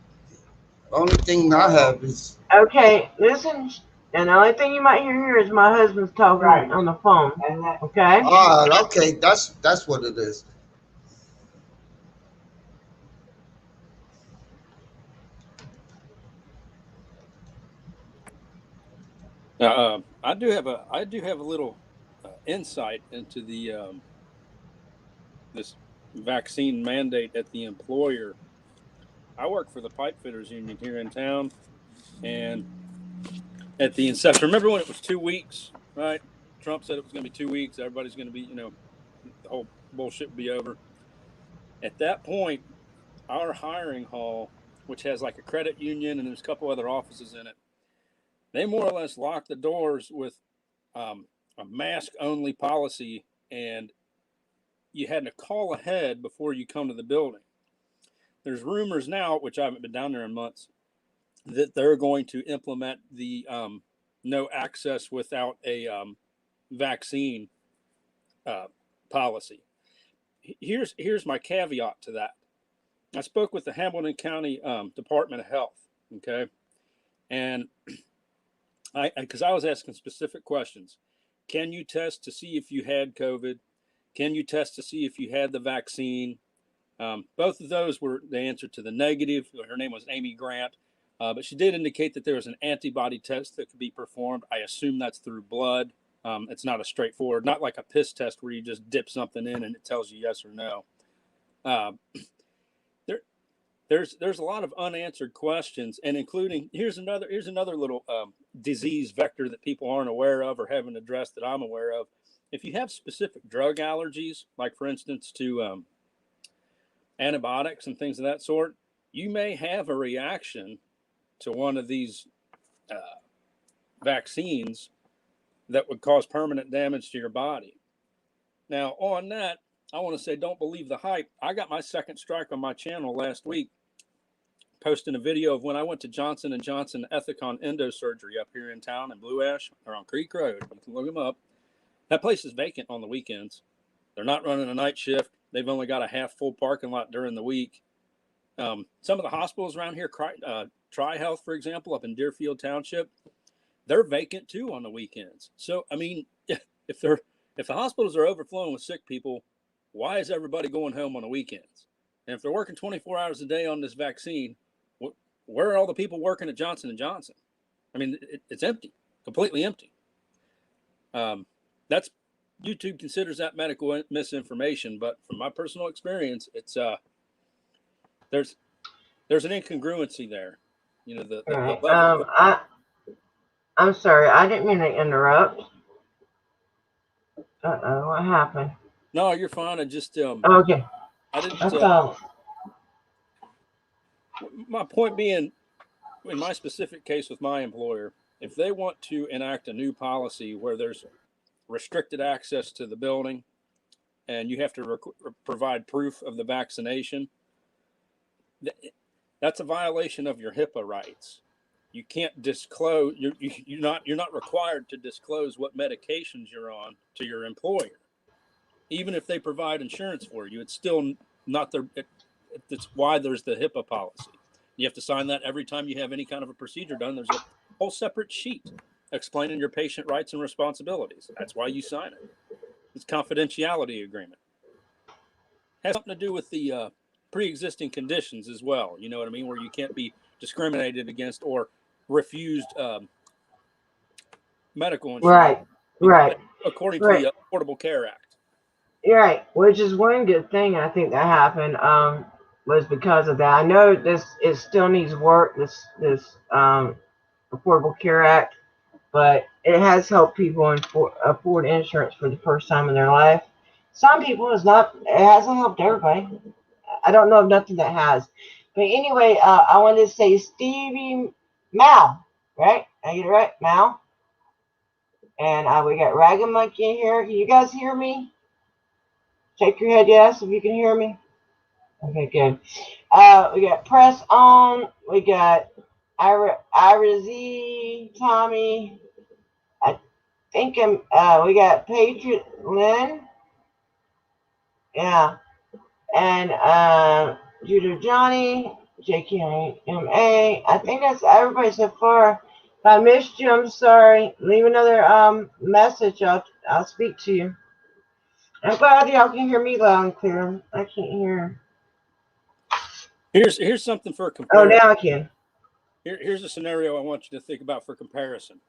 the only thing I have is Okay, listen. And the only thing you might hear here is my husband's talking Right. on the phone. And that, Okay? okay. That's what it is. Now, I do have a little insight into the this vaccine mandate at the employer. I work for the pipe fitters union here in town, and at the inception, remember when it was 2 weeks, right? Trump said it was going to be 2 weeks. Everybody's going to be, the whole bullshit would be over. At that point, our hiring hall, which has like a credit union and there's a couple other offices in it, they more or less locked the doors with a mask only policy, and you had to call ahead before you come to the building. There's rumors now, which I haven't been down there in months, that they're going to implement the no access without a vaccine uh, policy. Here's my caveat to that. I spoke with the Hamilton County Department of Health, okay, and because I was asking specific questions. Can you test to see if you had COVID? Can you test to see if you had the vaccine? Both of those were the answer to the negative. Her name was Amy Grant, but she did indicate that there was an antibody test that could be performed. I assume that's through blood. It's not a straightforward, not like a piss test where you just dip something in and it tells you yes or no. Uh, there, there's a lot of unanswered questions, and including here's another little disease vector that people aren't aware of or haven't addressed that I'm aware of. If you have specific drug allergies, like for instance to antibiotics and things of that sort, you may have a reaction to one of these uh, vaccines that would cause permanent damage to your body. Now, on that, I want to say don't believe the hype. I got my second strike on my channel last week, posting a video of when I went to Johnson & Johnson Ethicon Endosurgery up here in town in Blue Ash or on Creek Road. You can look them up. That place is vacant on the weekends. They're not running a night shift. They've only got a half full parking lot during the week. Some of the hospitals around here, Tri-Health, for example, up in Deerfield Township, they're vacant too on the weekends. So, I mean, if the hospitals are overflowing with sick people, why is everybody going home on the weekends? And if they're working 24 hours a day on this vaccine, where are all the people working at Johnson & Johnson? I mean, it's empty, completely empty. That's YouTube considers that medical misinformation, but from my personal experience, it's there's an incongruency there. The Alright. level. I'm sorry. I didn't mean to interrupt. What happened? No, you're fine. I just Okay. I didn't. That's all. My point being, in my specific case with my employer, if they want to enact a new policy where there's restricted access to the building, and you have to provide proof of the vaccination, that's a violation of your HIPAA rights. You can't disclose. You're not required to disclose what medications you're on to your employer, even if they provide insurance for you. It's still not their. It's why there's the HIPAA policy. You have to sign that every time you have any kind of a procedure done. There's a whole separate sheet explaining your patient rights and responsibilities. That's why you sign it. It's confidentiality agreement. It has something to do with the pre-existing conditions as well. You know what I mean? Where you can't be discriminated against or refused medical insurance. Right. According to the Affordable Care Act. Right. Which is one good thing I think that happened was because of that. I know it still needs work, this Affordable Care Act, but it has helped people afford insurance for the first time in their life. Some people it hasn't helped everybody. I don't know of nothing that has. But anyway, I wanted to say Stevie Mal, right? I get it right? Mal. And we got Ragged Monkey in here. Can you guys hear me? Shake your head yes if you can hear me. Okay, good. We got Press On. We got Ira Z, Tommy. I think we got Patriot Lynn. Yeah. And Judah Johnny, JKMA. I think that's everybody so far. If I missed you, I'm sorry. Leave another message. I'll speak to you. I'm glad y'all can hear me loud and clear. I can't hear. Here's something for comparison. Oh, now I can. Here's a scenario I want you to think about for comparison.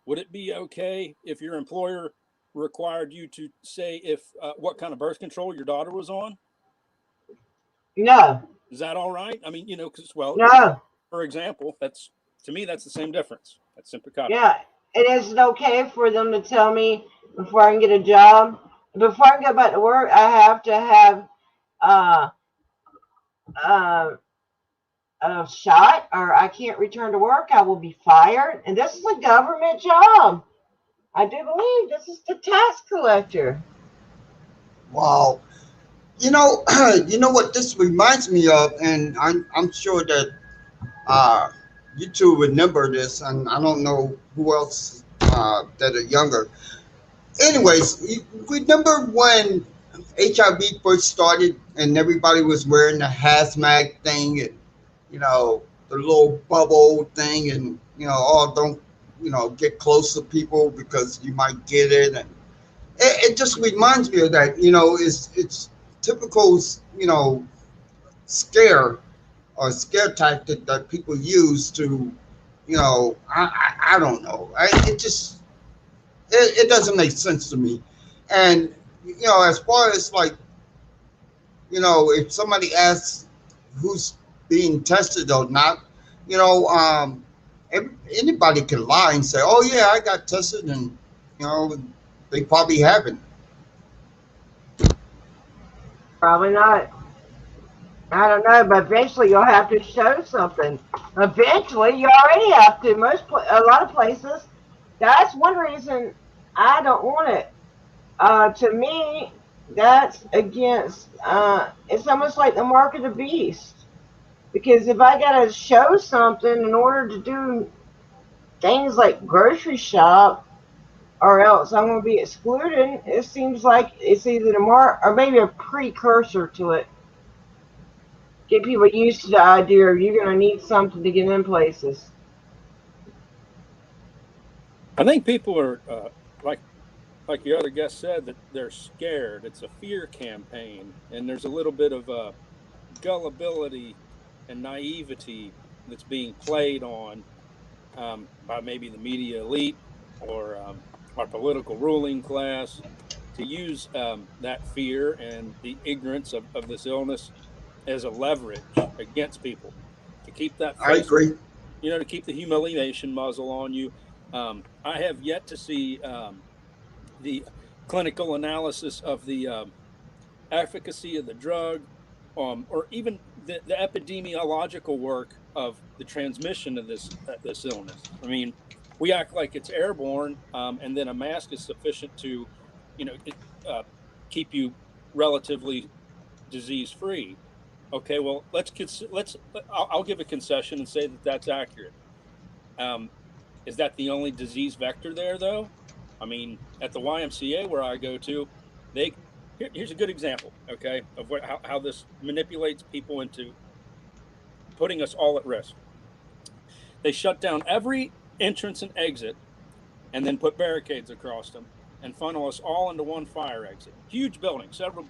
Would it be okay if your employer required you to say what kind of birth control your daughter was on? No. Is that all right? I mean, because no. For example, to me that's the same difference. That's simply copy. Yeah, and is it okay for them to tell me before I can get a job? Before I can go back to work, I have to have a shot, or I can't return to work. I will be fired, and this is a government job. I do believe this is the tax collector. Wow. You know what this reminds me of, and I'm sure that you two remember this, and I don't know who else that are younger. Anyways, you remember when HIV first started and everybody was wearing the hazmat thing and the little bubble thing, and don't get close to people because you might get it, and it just reminds me of that. It's typical scare tactic that people use to I don't know. It doesn't make sense to me. And as far as if somebody asks who's being tested or not, anybody can lie and say, oh yeah, I got tested, and they probably haven't. Probably not. I don't know, but eventually you'll have to show something. Eventually, you already have to. A lot of places. That's one reason I don't want it. To me, that's against. It's almost like the mark of the beast. Because if I gotta show something in order to do things like grocery shop, or else I'm gonna be excluded, it seems like it's either the mark or maybe a precursor to it. Get people used to the idea of you're gonna need something to get in places. I think people are like your other guest said, that they're scared. It's a fear campaign, and there's a little bit of gullibility and naivety that's being played on by maybe the media elite or our political ruling class to use that fear and the ignorance of this illness as a leverage against people to keep that face, I agree. to keep the humiliation muzzle on you. I have yet to see the clinical analysis of the efficacy of the drug, or even the epidemiological work of the transmission of this illness. I mean, we act like it's airborne, and then a mask is sufficient to, keep you relatively disease free. Okay, well, I'll give a concession and say that that's accurate. Is that the only disease vector there, though? I mean, at the YMCA where I go to, here's a good example, okay, of how this manipulates people into putting us all at risk. They shut down every entrance and exit, and then put barricades across them, and funnel us all into one fire exit. Huge building, several,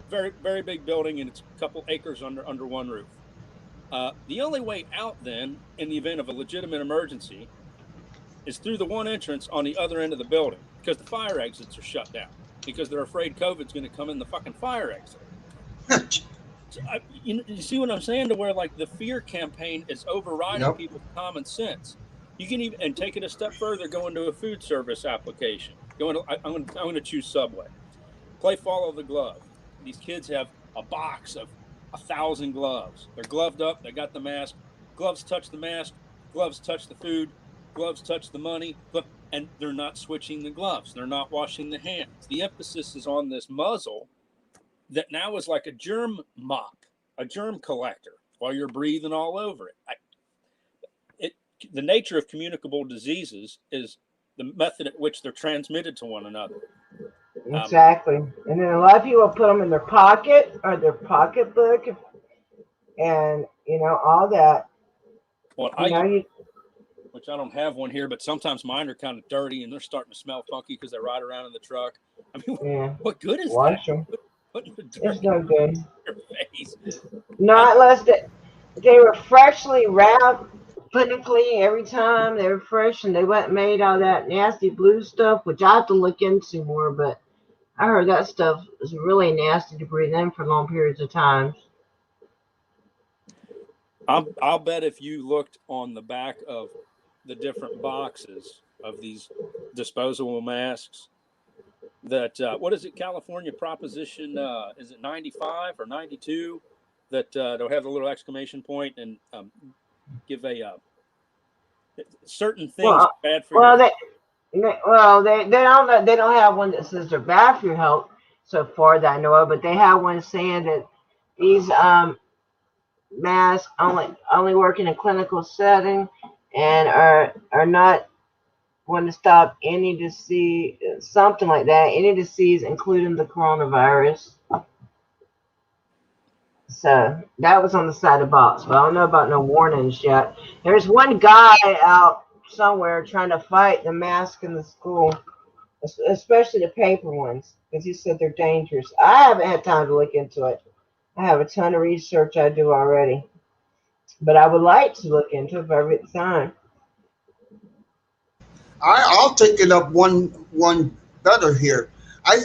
very, very big building, and it's a couple acres under one roof. The only way out then, in the event of a legitimate emergency, is through the one entrance on the other end of the building, because the fire exits are shut down because they're afraid COVID's going to come in the fucking fire exit. So you see what I'm saying? To where like the fear campaign is overriding people's common sense. You can even, and take it a step further, go into a food service application. I'm going to choose Subway. Play follow the glove. These kids have a box of 1,000 gloves. They're gloved up. They got the mask. Gloves touch the mask. Gloves touch the food. Gloves touch the money. And they're not switching the gloves. They're not washing the hands. The emphasis is on this muzzle that now is like a germ mop, a germ collector, while you're breathing all over it. The nature of communicable diseases is the method at which they're transmitted to one another. Exactly. And then a lot of people put them in their pocket or their pocketbook, and all that. Well, which I don't have one here, but sometimes mine are kind of dirty and they're starting to smell funky because they ride around in the truck. I mean, what good is Wash that? them. It's no good. Your face. Not unless they were freshly wrapped, clinically every time they were fresh, and they went and made all that nasty blue stuff, which I have to look into more. But I heard that stuff is really nasty to breathe in for long periods of time. I'll bet if you looked on the back of the different boxes of these disposable masks, that what is it, California Proposition, is it 95 or 92, that they'll have a little exclamation point and give a certain things bad for you. They don't have one that says they're bad for your health so far that I know of, but they have one saying that these masks only work in a clinical setting and are not going to stop any disease, something like that, any disease, including the coronavirus. So that was on the side of the box, but I don't know about no warnings yet. There's one guy out somewhere trying to fight the mask in the school, especially the paper ones, because he said they're dangerous. I haven't had time to look into it. I have a ton of research I do already, but I would like to look into it every time. I'll take it up one better here. I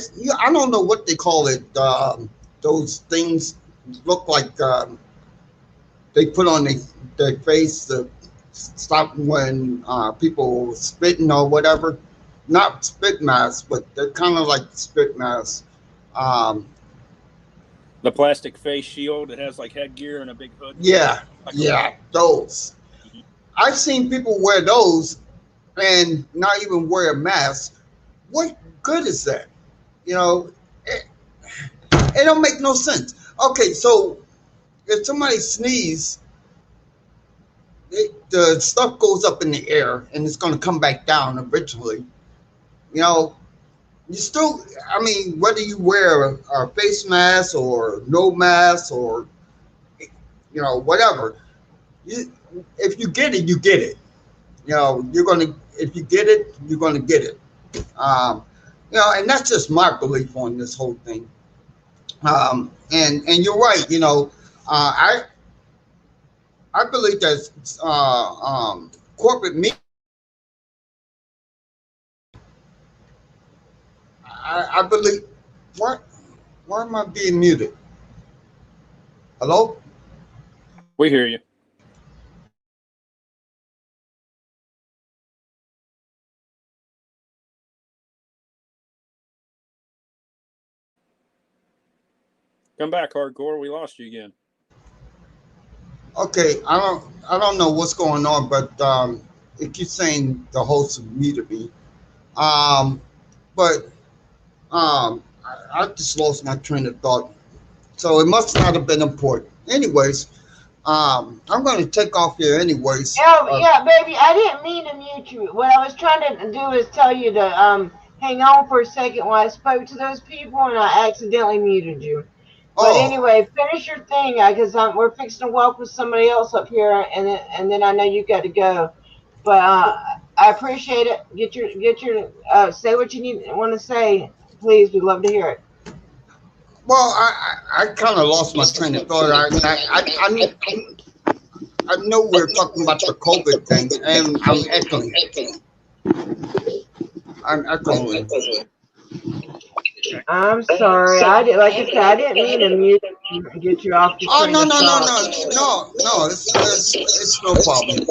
don't know what they call it. Those things look like they put on their face to stop when people spitting or whatever. Not spit masks, but they're kind of like spit masks. The plastic face shield, it has like headgear and a big hood. Yeah, those. Mm-hmm. I've seen people wear those and not even wear a mask. What good is that? It don't make no sense. Okay, so if somebody sneezes, the stuff goes up in the air and it's going to come back down eventually. You still, whether you wear a face mask or no mask or, whatever, if you get it, you get it. If you get it, you're going to get it. And that's just my belief on this whole thing. And you're right. I believe that corporate media. I believe. What? Why am I being muted? Hello? We hear you. Come back, hardcore. We lost you again. Okay, I don't know what's going on, but it keeps saying the host muted me. But I just lost my train of thought. So it must not have been important. Anyways, I'm going to take off here anyways. Oh, yeah, baby, I didn't mean to mute you. What I was trying to do is tell you to hang on for a second while I spoke to those people, and I accidentally muted you. But Oh, anyway, finish your thing, because we're fixing to welcome somebody else up here, and then I know you got to go. But I appreciate it. Say what you want to say, please. We'd love to hear it. well, I kind of lost my train of thought. I know we're talking about the COVID thing, and I'm echoing. I'm echoing. I'm sorry. I did, like I said, I didn't mean to mute you and get you off the Oh, train no, of no, no, thought. no. It's no problem.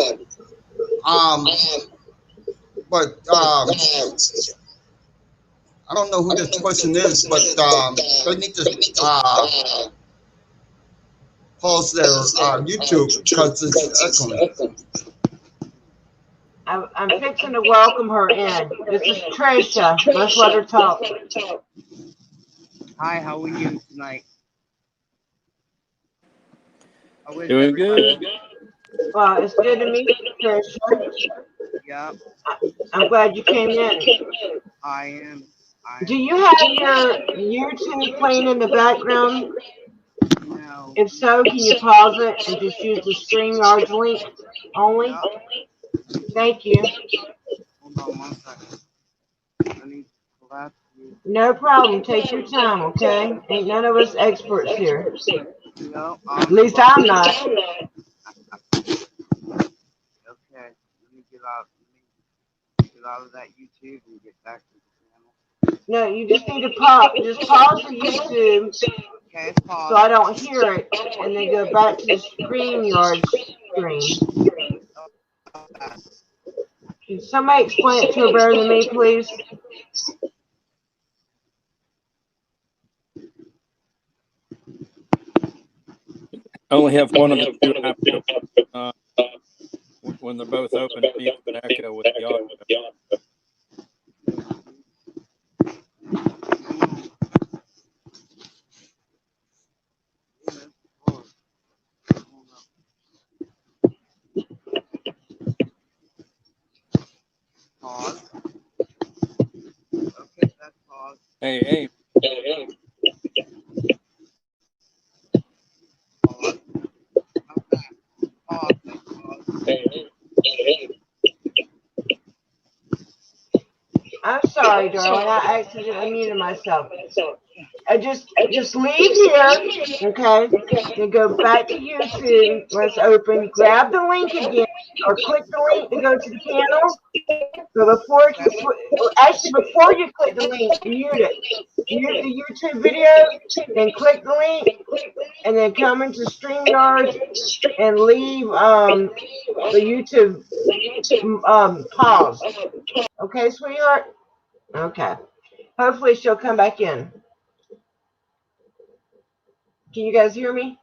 Um, but I don't know who this person is, but they need to pause their YouTube because it's echoing. I'm fixing to welcome her in. This is Trisha. Let's let her talk. Hi, how are you tonight? How is Doing everybody? good. Well, it's good to meet you, Trisha. Yeah, I'm glad you came in. I am. Do you have your YouTube playing in the background? No. If so, can you pause it and just use the StreamYard's link only? Yeah. Thank you. Hold on 1 second. I need to collapse you. No problem. Take your time, okay? Ain't none of us experts here. No, At least I'm not. Okay, let me get out. Let me get out of that YouTube and get back to the channel. No, you just need to pause the YouTube Okay, it's paused. so I don't hear it, and then go back to the StreamYard screen. Can somebody explain it to her better than me, please? I only have one of the two apps. When they're both open, it leaves an echo with the audio. Pause. Okay, that's paused. Hey. Pause. Okay. Pause. Pause. I'm sorry, darling. I accidentally muted myself. Just leave here, okay? Then go back to YouTube when it's open. Grab the link again, or click the link to go to the panel. So before you click the link, mute it. Mute the YouTube video, then click the link, and then come into StreamYard and leave the YouTube pause. Okay, sweetheart? Okay. Hopefully she'll come back in. Can you guys hear me?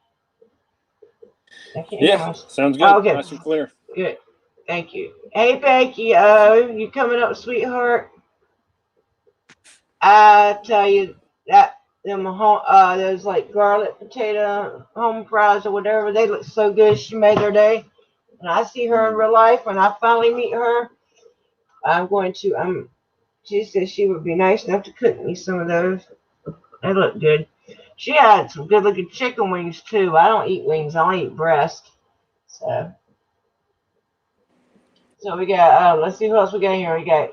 I can't hear myself. Sounds good. Oh, okay. Nice and clear. Good. Thank you. Hey, Becky. You coming up, sweetheart? I tell you that those like garlic potato home fries or whatever, they look so good. She made their day. When I see her in real life, when I finally meet her, she said she would be nice enough to cook me some of those. They look good. She had some good looking chicken wings too. I don't eat wings, I only eat breast. So we got let's see who else we got here. We got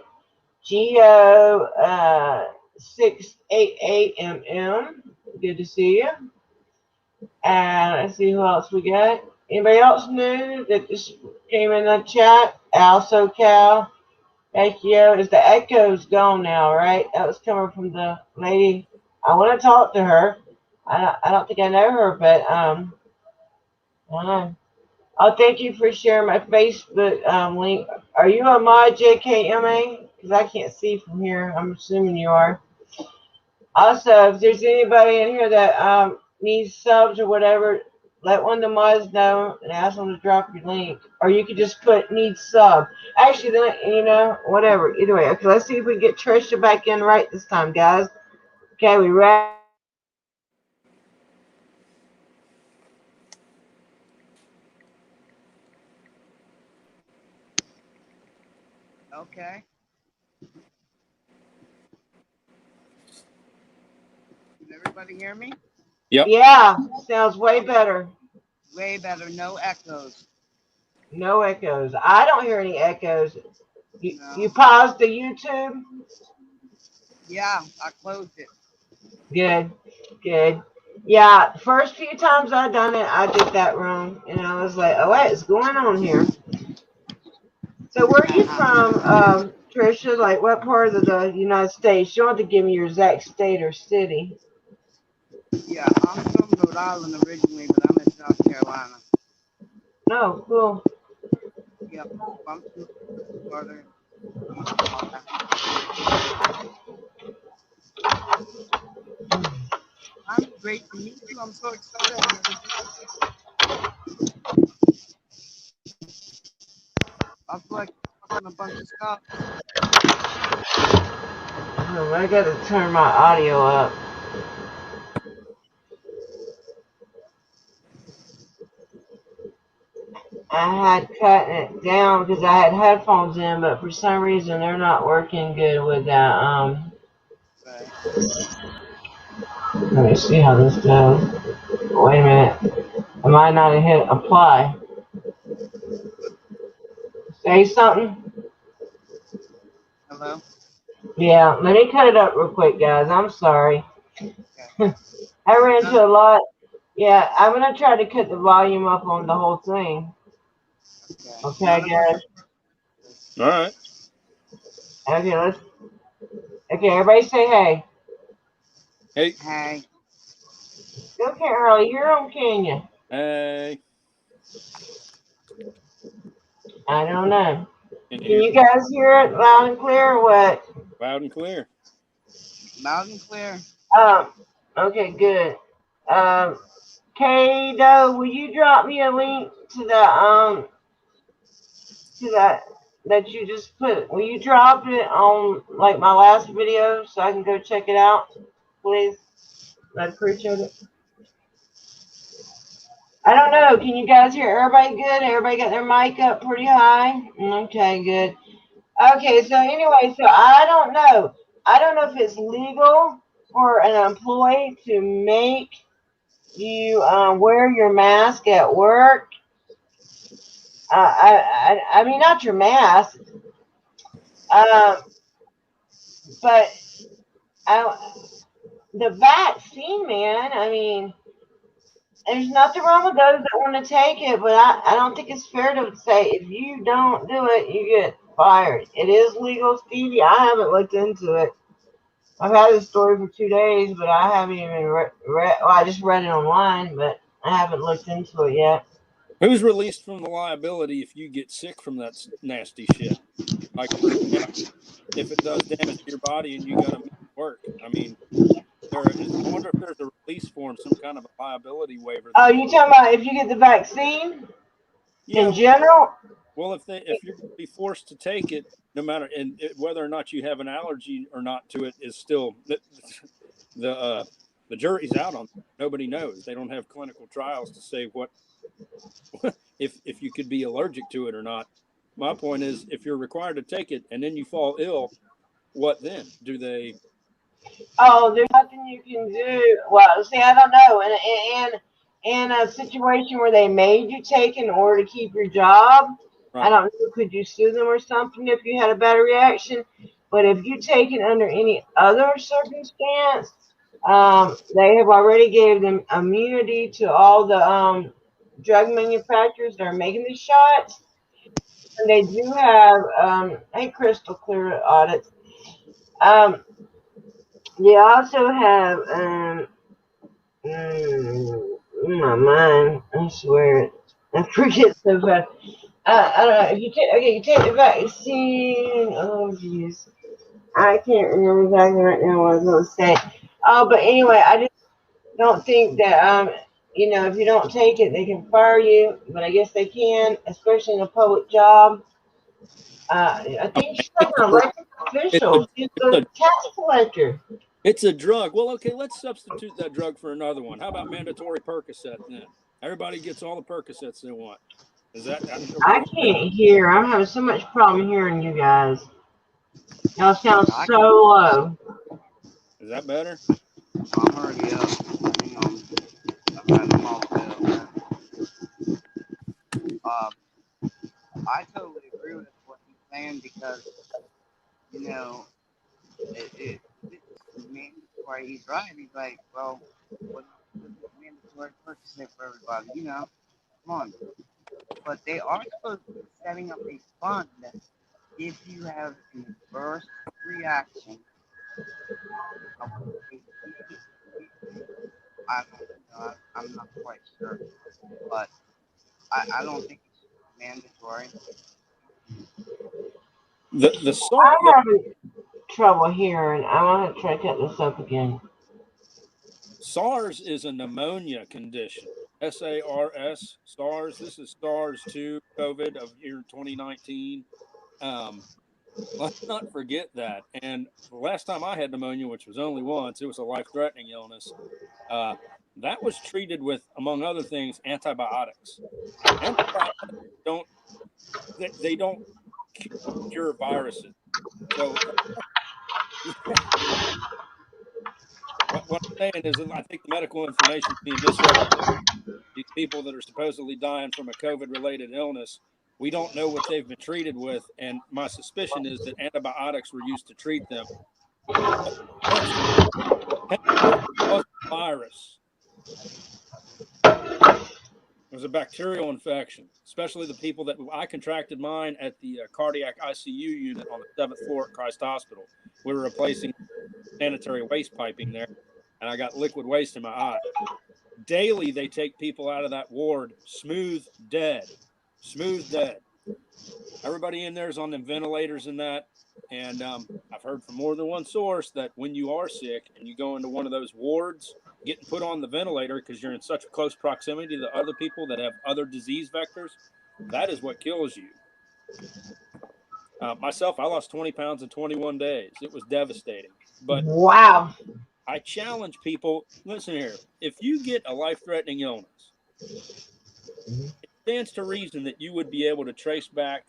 Geo 688MM. Good to see you. And let's see who else we got. Anybody else new that just came in the chat? Also Cal. Thank you. Is the echo's gone now, right? That was coming from the lady. I want to talk to her. I don't think I know her, but I don't know. Oh, thank you for sharing my Facebook link. Are you a mod, JKMA? Because I can't see from here. I'm assuming you are. Also, if there's anybody in here that needs subs or whatever, let one of the mods know and ask them to drop your link. Or you could just put need sub. Actually, then, whatever. Either way. Okay, let's see if we can get Trisha back in right this time, guys. Okay, we ready? Okay. Can everybody hear me? Yep. Yeah, sounds way better. Way better. No echoes. No echoes. I don't hear any echoes. You, No. you paused the YouTube? Yeah, I closed it. Good, good. Yeah, first few times I done it, I did that wrong. And I was like, oh, what's going on here? So where are you from, Trisha? Like what part of the United States? You don't have to give me your exact state or city. Yeah, I'm from Rhode Island originally, but I'm in South Carolina. Oh, cool. Yep. I'm from Florida. I'm great to meet you. I'm so excited. I never I feel like talking a bunch of stuff. I got to turn my audio up. I had cut it down because I had headphones in, but for some reason they're not working good with that. Right. Let me see how this goes. Wait a minute. I might not have hit apply. Say something. Hello? Yeah, let me cut it up real quick, guys. I'm sorry. Okay. I ran into a lot. Yeah, I'm gonna try to cut the volume up on the whole thing. Okay. Okay, None of us guys. are. All right. Okay, let's. Okay, everybody say hey. Hey. Hey. Okay, Harley, you're on, can you? Hey. I don't know. Can you Can hear you guys hear it loud and clear or what? loud and clear? Loud and clear. Um, okay, good. Um, Kato, will you drop me a link to that you just put? Will you drop it on like my last video so I can go check it out, please? I'd appreciate it. I don't know. Can you guys hear everybody good? Everybody got their mic up pretty high? Okay, good. Okay, so anyway, so I don't know. I don't know if it's legal for an employee to make you wear your mask at work. I mean, not your mask, um, but I, the vaccine, man. I mean, there's nothing wrong with those that want to take it, but I don't think it's fair to say if you don't do it, you get fired. It is legal, Stevie. I haven't looked into it. I've had this story for 2 days, but I haven't even read. Well, I just read it online, but I haven't looked into it yet. Who's released from the liability if you get sick from that nasty shit? Like, for example, if it does damage to your body and you got to miss work. I mean, I wonder if there's a release form, some kind of a liability waiver. Oh, you talking about if you get the vaccine Yeah. in general? Well, if you're going to be forced to take it, no matter whether or not you have an allergy or not to it is still the jury's out on that. Nobody knows. They don't have clinical trials to say what if you could be allergic to it or not. My point is, if you're required to take it and then you fall ill, what then? Do they? Oh, there's nothing you can do. Well, see, I don't know. In a situation where they made you take in order to keep your job, I Right. don't know. Could you sue them or something if you had a bad reaction? But if you take it under any other circumstance, they have already gave them immunity to all the drug manufacturers that are making the shots, and they do have a crystal clear audits. Um, they also have my mind, I swear it. I forget so bad. I don't know. If you take, okay, you take the vaccine. Oh, jeez. I can't remember exactly right now what I was going to say. Oh, but anyway, I just don't think that, if you don't take it, they can fire you. But I guess they can, especially in a public job. I think she's like an elected It's official. She's a the tax collector. It's a drug. Well, okay, let's substitute that drug for another one. How about mandatory Percocet then? Everybody gets all the Percocets they want. Is that? I can't hear. I'm having so much problem hearing you guys. Y'all sound so low. Is that better? I'm already up. Hang on. I've got them all set up. I totally agree with what he's saying because, you know, it's mandatory. He's right. He's like, well, what is mandatory purchasing for everybody? You know, come on. But they are supposed to be setting up a fund if you have an adverse reaction. I don't know. I'm not quite sure, but I don't think it's mandatory. The I'm having trouble hearing. I'm gonna have to try to cut this up again. SARS is a pneumonia condition. SARS, SARS. This is SARS 2 COVID of year 2019. Let's not forget that. And the last time I had pneumonia, which was only once, it was a life-threatening illness. That was treated with, among other things, antibiotics. Antibiotics they don't cure viruses. So what I'm saying is that I think the medical information is being misrepresented. These people that are supposedly dying from a COVID-related illness, we don't know what they've been treated with, and my suspicion is that antibiotics were used to treat them. It wasn't a virus. It was a bacterial infection, especially the people that I contracted mine at the cardiac ICU unit on the 7th floor at Christ Hospital. We were replacing sanitary waste piping there, and I got liquid waste in my eye. Daily, they take people out of that ward smooth dead. Everybody in there is on them ventilators and that. And I've heard from more than one source that when you are sick and you go into one of those wards, getting put on the ventilator because you're in such close proximity to other people that have other disease vectors, that is what kills you. Myself, I lost 20 pounds in 21 days. It was devastating. But wow. I challenge people, listen here, if you get a life-threatening illness, it stands to reason that you would be able to trace back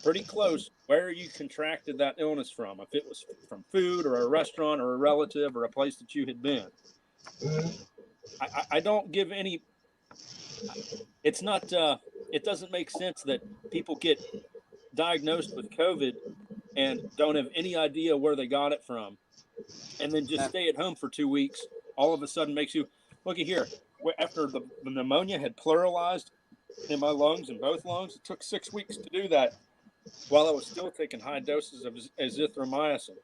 pretty close where you contracted that illness from, if it was from food or a restaurant or a relative or a place that you had been. I don't give any, it's not, it doesn't make sense that people get diagnosed with COVID and don't have any idea where they got it from, and then just stay at home for 2 weeks, all of a sudden makes you, look at here, after the pneumonia had pluralized in my lungs, in both lungs, it took 6 weeks to do that while I was still taking high doses of azithromycin.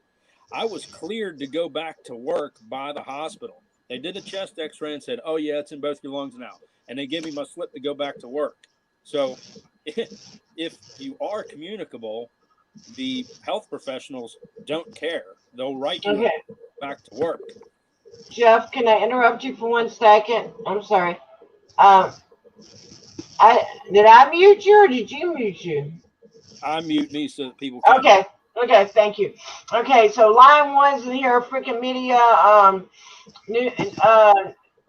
I was cleared to go back to work by the hospital. They did a chest x-ray and said, oh yeah, it's in both your lungs now. And they gave me my slip to go back to work. So if you are communicable, the health professionals don't care. They'll write you back to work. Jeff, can I interrupt you for 1 second? I'm sorry. Did I mute you or did you mute you? I mute me so that people can. Okay, thank you. Okay, so line one's in here, freaking media,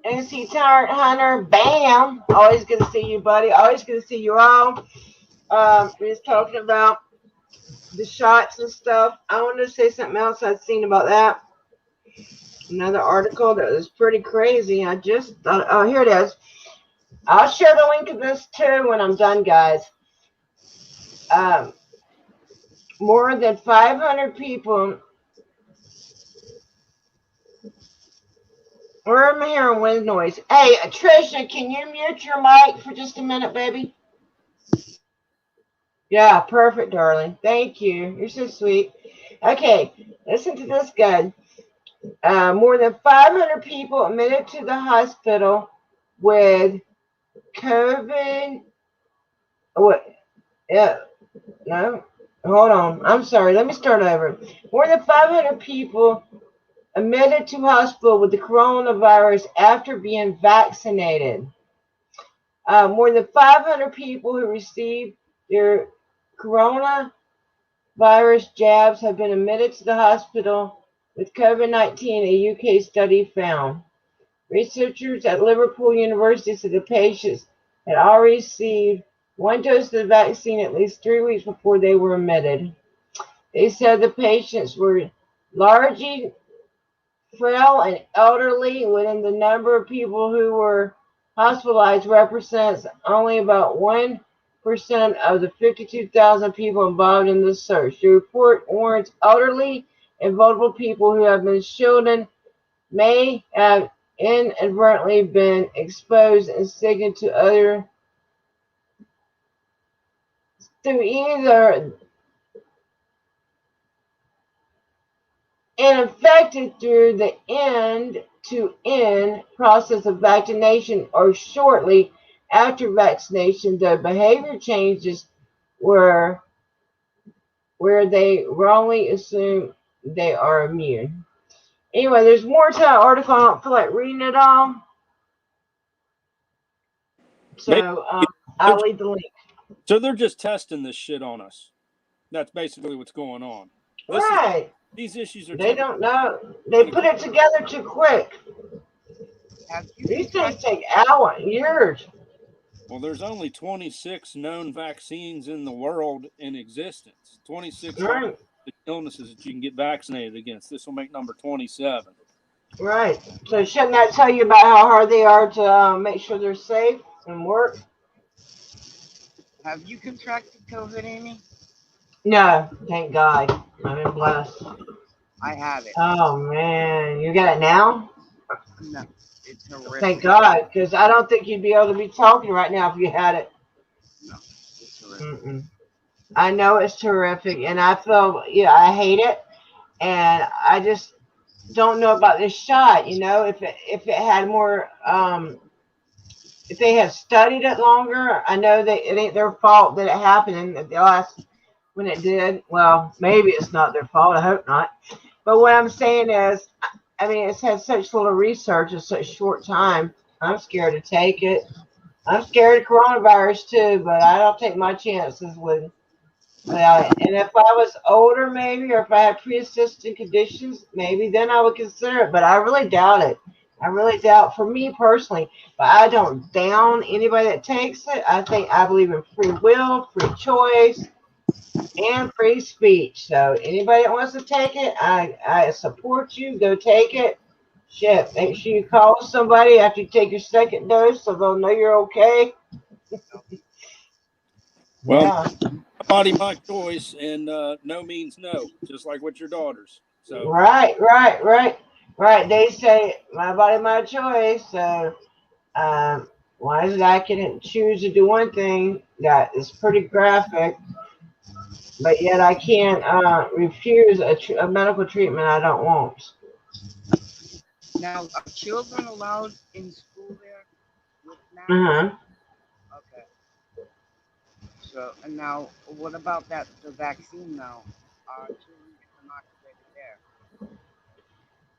NC Tyrant Hunter, bam. Always good to see you, buddy. Always good to see you all. We're just talking about the shots and stuff. I wanted to say something else I'd seen about that. Another article that was pretty crazy. I just thought, oh, here it is. I'll share the link of this too when I'm done, guys. More than 500 people. Where am I hearing wind noise? Hey, Tricia, can you mute your mic for just a minute, baby? Yeah, perfect, darling. Thank you. You're so sweet. Okay, listen to this, guy. More than 500 people admitted to the hospital with COVID. What? Yeah. No. Hold on. I'm sorry. Let me start over. More than 500 people admitted to hospital with the coronavirus after being vaccinated. More than 500 people who received their coronavirus jabs have been admitted to the hospital with COVID-19, a UK study found. Researchers at Liverpool University said the patients had already received one dose of the vaccine at least 3 weeks before they were admitted. They said the patients were largely frail and elderly, when the number of people who were hospitalized represents only about 1% of the 52,000 people involved in the search. The report warns elderly and vulnerable people who have been shielded may have inadvertently been exposed and sticking to other through either and infected through the end-to-end process of vaccination or shortly after vaccination. The behavior changes were where they wrongly assume they are immune. Anyway, there's more to that article. I don't feel like reading it all, Maybe, so they're I'll just, leave the link. so they're just testing this shit on us. That's basically what's going on. Right. These issues are They don't know. They put it together too quick. Have you These things contracted? take hours, years. Well, there's only 26 known vaccines in the world in existence. 26 Right. illnesses that you can get vaccinated against. This will make number 27. Right. So shouldn't that tell you about how hard they are to make sure they're safe and work? Have you contracted COVID, Amy? No, thank God. I've been blessed. I have it. Oh man, you got it now? No, it's horrific. Thank God, because I don't think you'd be able to be talking right now if you had it. No, it's horrific. Mm-mm. I know it's terrific, and I feel, yeah, I hate it, and I just don't know about this shot. You know, if it had more, if they had studied it longer, I know that it ain't their fault that it happened in the last when it did. Well, maybe it's not their fault. I hope not. But what I'm saying is, I mean, it's had such little research in such short time. I'm scared to take it. I'm scared of coronavirus too, but I don't take my chances without it. And if I was older, maybe, or if I had pre-existing conditions, maybe then I would consider it. But I really doubt it. I really doubt, for me personally. But I don't down anybody that takes it. I believe in free will, free choice, and free speech. So anybody that wants to take it, I support you. Go take it. Shit, make sure you call somebody after you take your second dose so they'll know you're okay. Well, Yeah. my body, my choice, and no means no, just like with your daughters. So Right. They say my body, my choice. So why is it I can choose to do one thing that is pretty graphic, but yet I can't refuse a medical treatment I don't want. Now, are children allowed in school there with masks? Uh-huh. Okay. So, and now, what about the vaccine now? Are children getting inoculated there?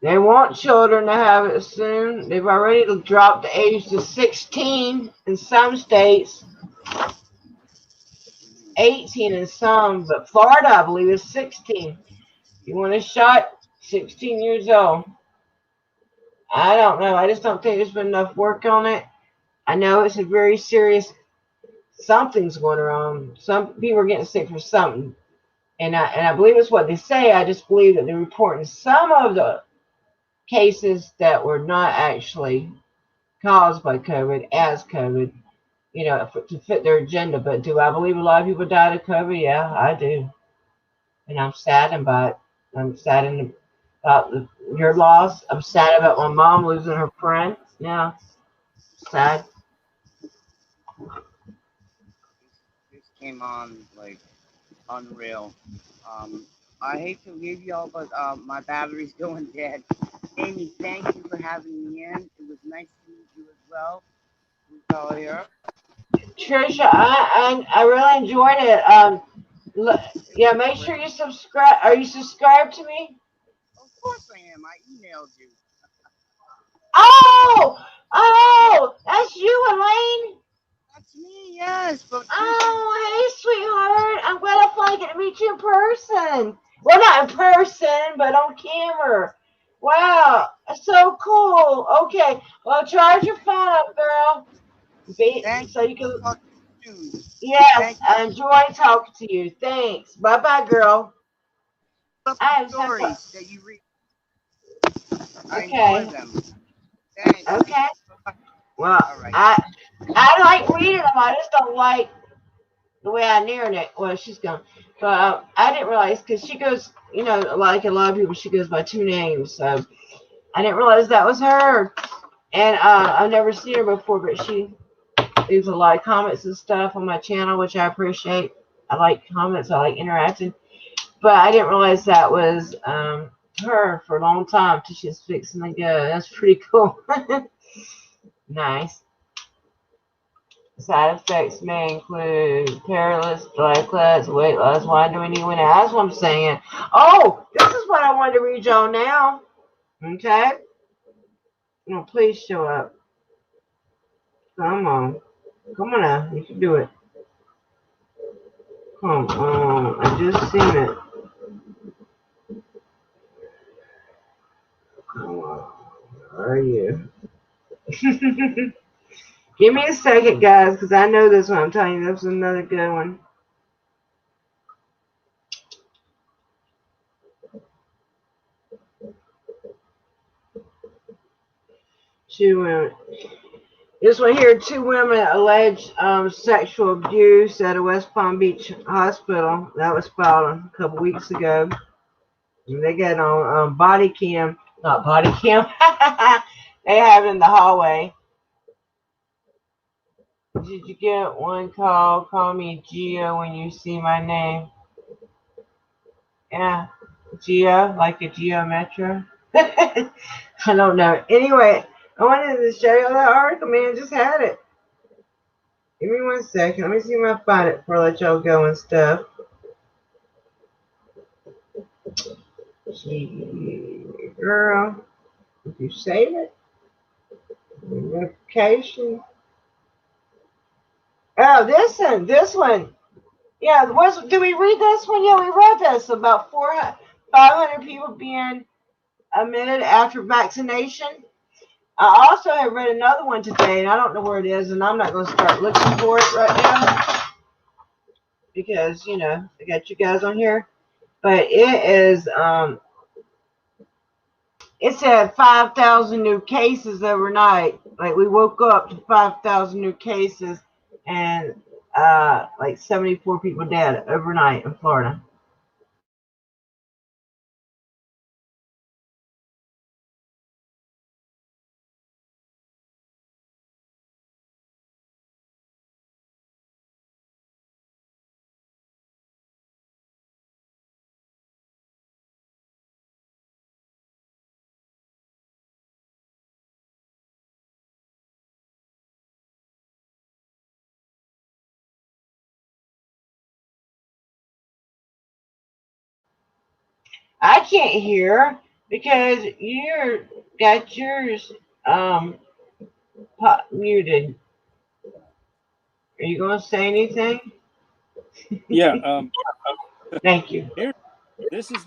They want children to have it soon. They've already dropped the age to 16 in some states, 18 in some, but Florida, I believe, is 16. You want a shot? 16 years old. I don't know. I just don't think there's been enough work on it. I know it's a very serious, something's going wrong. Some people are getting sick from something. And I believe it's what they say. I just believe that they're reporting some of the cases that were not actually caused by COVID as COVID, to fit their agenda. But do I believe a lot of people died of COVID? Yeah, I do. And I'm saddened by it. I'm saddened about your loss. I'm sad about my mom losing her friend. Yeah, sad. This came on like unreal. Um, I hate to leave y'all, but my battery's going dead. Amy, thank you for having me in. It was nice to meet you as well. Who's all here? Trisha, I really enjoyed it. Yeah, make sure you subscribe. Are you subscribed to me? Of course I am. I emailed you. Oh, that's you, Elaine. That's me, yes. But Trisha, Oh, hey, sweetheart. I'm glad I finally get to meet you in person. Well, not in person, but on camera. Wow, so cool. Okay, well, charge your phone up, girl. Thank So you you. can. Talk to you soon. Yes, Thank you. I enjoy talking to you. Thanks. Bye, bye, girl. Love the I have time for. stories that you read. I enjoy Okay. them. Thanks. Okay. Bye. Well, All right. I like reading them. I just don't like the way I narrate. Well, she's gone, but I didn't realize because she goes, like a lot of people, she goes by two names. So I didn't realize that was her, and I've never seen her before, but she leaves a lot of comments and stuff on my channel, which I appreciate. I like comments. I like interacting, but I didn't realize that was her for a long time till she's fixing to go. That's pretty cool. Nice. Side effects may include perilous, blackouts, weight loss. Why do we need one? That's what I'm saying. Oh, this is what I wanted to read y'all now. Okay? No, please show up. Come on. Come on now. You can do it. Come on. I just seen it. Come on. Where are you? Give me a second, guys, because I know this one. I'm telling you, this is another good one. Two women. This one here, two women alleged sexual abuse at a West Palm Beach hospital. That was filed a couple weeks ago. And they got on body cam, not body cam. They have it in the hallway. Did you get one call? Call me Geo when you see my name. Yeah, Geo, like a Geo Metro. I don't know. Anyway, I wanted to show you that article, man. I just had it. Give me 1 second. Let me see if I find it before I let y'all go and stuff. Girl, if you save it, notification. Oh, this one. Yeah, did we read this one? Yeah, we read this about 500 people being admitted after vaccination. I also have read another one today, and I don't know where it is, and I'm not going to start looking for it right now because, I got you guys on here. But it is, it said 5,000 new cases overnight. Like, we woke up to 5,000 new cases and, like 74 people dead overnight in Florida. I can't hear because you got yours muted. Are you going to say anything? Yeah. Thank you. Here, this is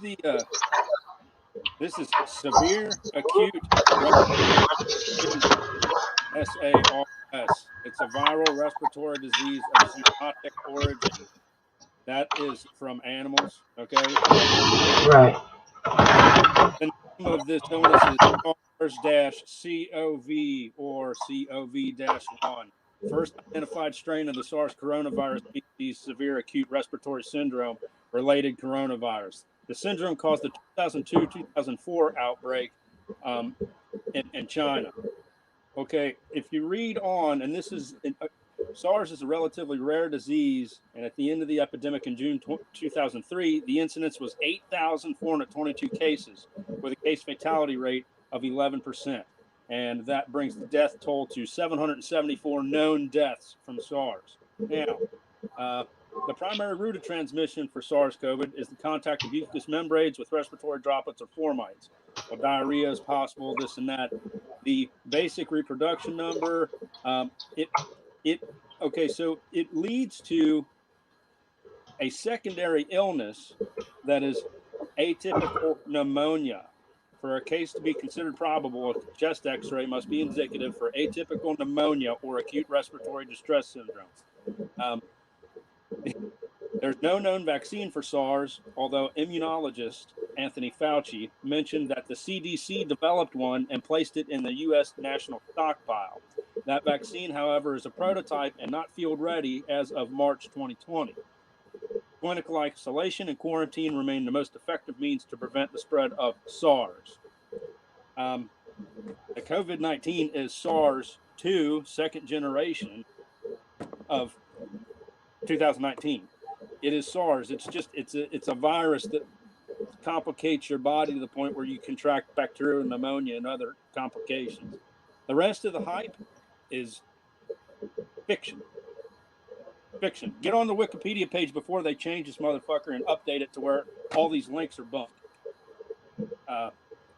severe acute SARS. It's a viral respiratory disease of zoonotic origin. That is from animals. Okay. Right. The name of this illness is SARS-CoV or CoV-1. First identified strain of the SARS coronavirus species, severe acute respiratory syndrome related coronavirus. The syndrome caused the 2002-2004 outbreak in China. Okay, if you read on, and SARS is a relatively rare disease, and at the end of the epidemic in June 2003, the incidence was 8,422 cases, with a case fatality rate of 11%. And that brings the death toll to 774 known deaths from SARS. Now, the primary route of transmission for SARS-CoV is the contact of mucous membranes with respiratory droplets or fomites. Well, diarrhea is possible, this and that. The basic reproduction number, so it leads to a secondary illness that is atypical pneumonia. For a case to be considered probable, a chest x-ray must be indicative for atypical pneumonia or acute respiratory distress syndrome. There's no known vaccine for SARS, although immunologist Anthony Fauci mentioned that the CDC developed one and placed it in the U.S. national stockpile. That vaccine, however, is a prototype and not field ready as of March 2020. Clinical isolation and quarantine remain the most effective means to prevent the spread of SARS. The COVID-19 is SARS-2, second generation of 2019. It is SARS. It's a virus that complicates your body to the point where you contract bacterial pneumonia and other complications. The rest of the hype is fiction. Fiction. Get on the Wikipedia page before they change this motherfucker and update it to where all these links are bumped.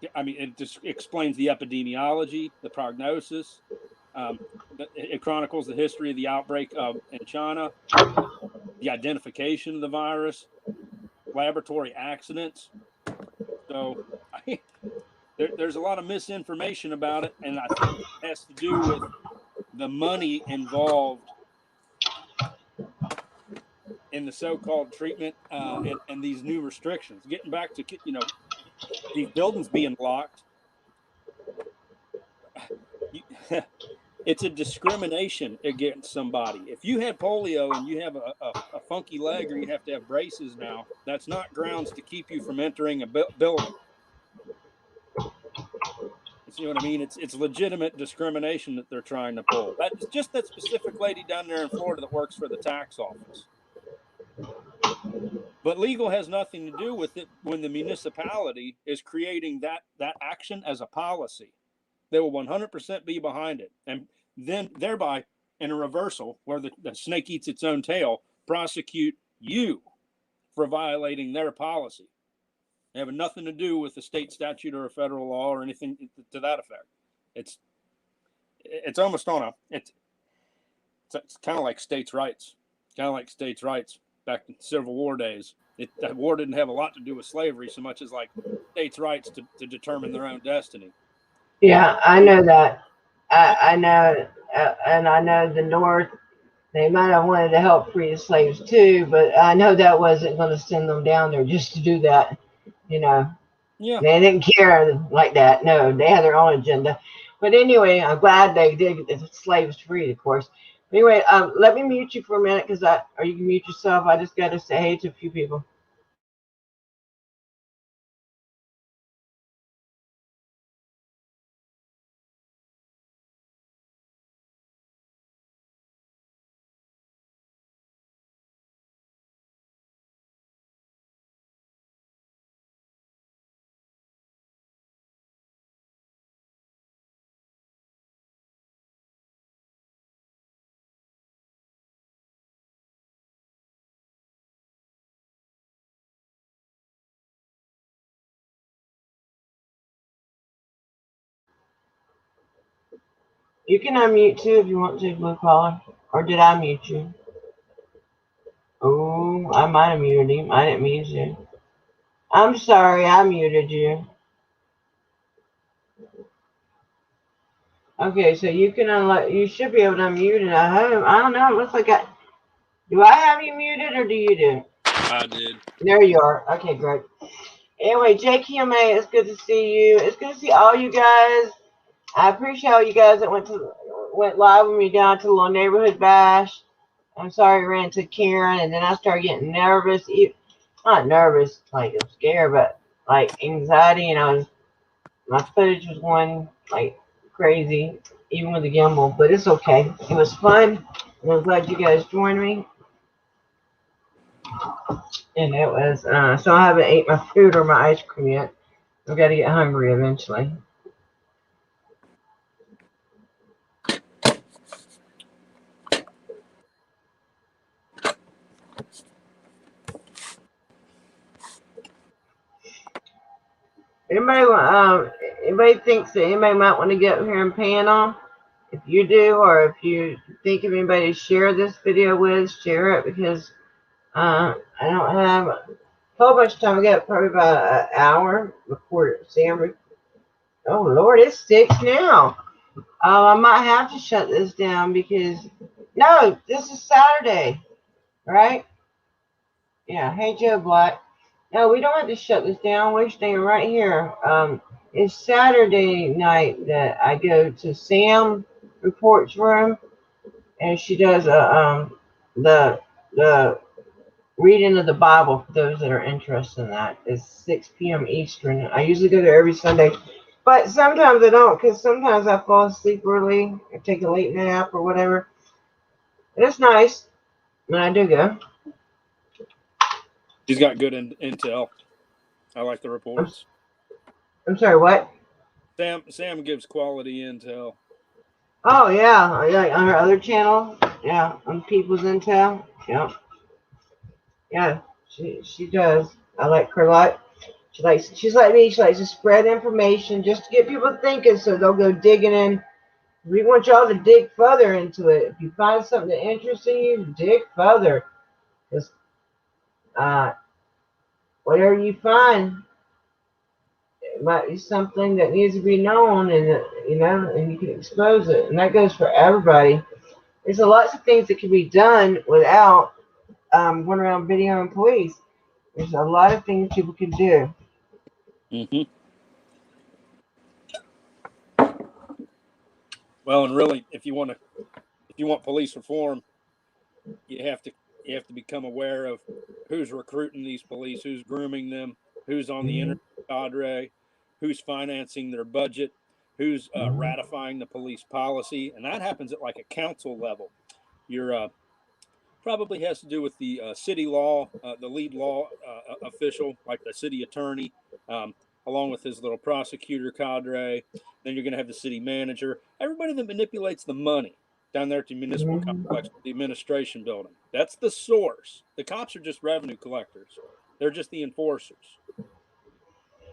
It just explains the epidemiology, the prognosis. It chronicles the history of the outbreak in China, the identification of the virus, laboratory accidents. So there's a lot of misinformation about it, and I think it has to do with the money involved in the so-called treatment and these new restrictions. Getting back to, these buildings being locked, it's a discrimination against somebody. If you had polio and you have a funky leg, or you have to have braces now, that's not grounds to keep you from entering a building. You see what I mean? It's legitimate discrimination that they're trying to pull. That's just that specific lady down there in Florida that works for the tax office. But legal has nothing to do with it when the municipality is creating that action as a policy. They will 100% be behind it. And then thereby, in a reversal, where the snake eats its own tail, prosecute you for violating their policy. They have nothing to do with a state statute or a federal law or anything to that effect. It's almost on it's kind of like states' rights. Kind of like states' rights back in Civil War days. That war didn't have a lot to do with slavery so much as like states' rights to determine their own destiny. Yeah, I know that. I know, and I know the North, they might have wanted to help free the slaves too, but I know that wasn't going to send them down there just to do that. Yeah. They didn't care like that. No, they had their own agenda. But anyway, I'm glad they did get the slaves freed, of course. Anyway, let me mute you for a minute, or you can mute yourself. I just got to say hey to a few people. You can unmute too if you want to, blue collar. Or did I mute you? Oh, I might have muted him. I didn't mute you. I'm sorry, I muted you. Okay, so you can you should be able to unmute it. I don't know. It looks like do I have you muted or do you do? I did. There you are. Okay, great. Anyway, JQMA, it's good to see you. It's good to see all you guys. I appreciate all you guys that went live with me down to the little neighborhood bash. I'm sorry I ran into Karen, and then I started getting nervous. Not nervous, like I'm scared, but like anxiety, and my footage was going like crazy, even with the gimbal. But it's okay. It was fun, and I'm glad you guys joined me. And it was so I haven't ate my food or my ice cream yet. I've got to get hungry eventually. Anybody thinks that anybody might want to get up here and panel? If you do, or if you think of anybody to share this video with, share it, because I don't have whole bunch of time. I got probably about an hour before Sam. Oh Lord, it's 6 now. I might have to shut this down because no, this is Saturday, right? Yeah. Hey, Joe Black. No, we don't have to shut this down. We're staying right here. It's Saturday night that I go to Sam Report's room, and she does the reading of the Bible for those that are interested in that. It's 6 p.m. Eastern. I usually go there every Sunday, but sometimes I don't because sometimes I fall asleep early or take a late nap or whatever. It's nice when I do go. She's got good intel. I like the reports. I'm sorry, what? Sam gives quality intel. Oh yeah, yeah, on her other channel. Yeah, on People's Intel. Yeah, yeah, she does. I like her a lot. She's like me. She likes to spread information just to get people thinking, so they'll go digging in. We want y'all to dig further into it. If you find something that interests you, dig further. Because whatever you find, it might be something that needs to be known, and and you can expose it. And that goes for everybody. There's lots of things that can be done without going around videoing police. There's a lot of things people can do. Mm-hmm. Well, and really, if you want police reform, you have to become aware of who's recruiting these police, who's grooming them, who's on the internet cadre, who's financing their budget, who's ratifying the police policy, and that happens at like a council level. You're probably has to do with the city law, the lead law official, like the city attorney, along with his little prosecutor cadre. Then you're going to have the city manager, everybody that manipulates the money down there at the municipal complex, the administration building. That's the source. The cops are just revenue collectors. They're just the enforcers.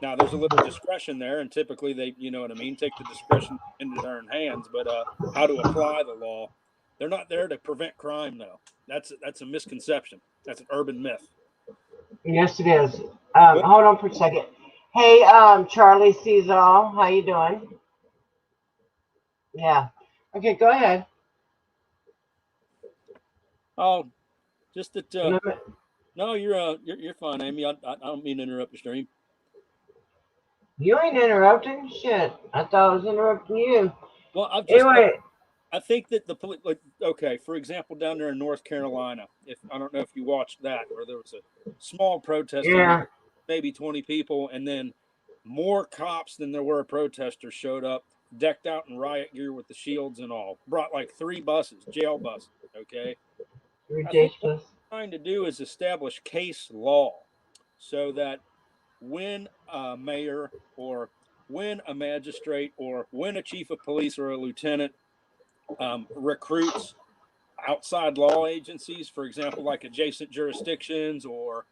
Now, there's a little discretion there, and typically they, you know what I mean, take the discretion into their own hands. But how to apply the law, they're not there to prevent crime, though. That's a misconception. That's an urban myth. Yes, it is. Hold on for a second. Hey, Charlie Cesar, how you doing? Yeah. Okay, go ahead. Oh, just that. No, you're fine, Amy. I don't mean to interrupt your stream. You ain't interrupting. Shit, I thought I was interrupting you. Well, Anyway. I think that the police, like, okay, for example, down there in North Carolina, if I don't know if you watched that, where there was a small protest, maybe 20 people, and then more cops than there were protesters showed up, decked out in riot gear with the shields and all, brought like 3 buses, jail buses. Okay, ridiculous. I think what we're trying to do is establish case law, so that when a mayor or when a magistrate or when a chief of police or a lieutenant recruits outside law agencies, for example, like adjacent jurisdictions or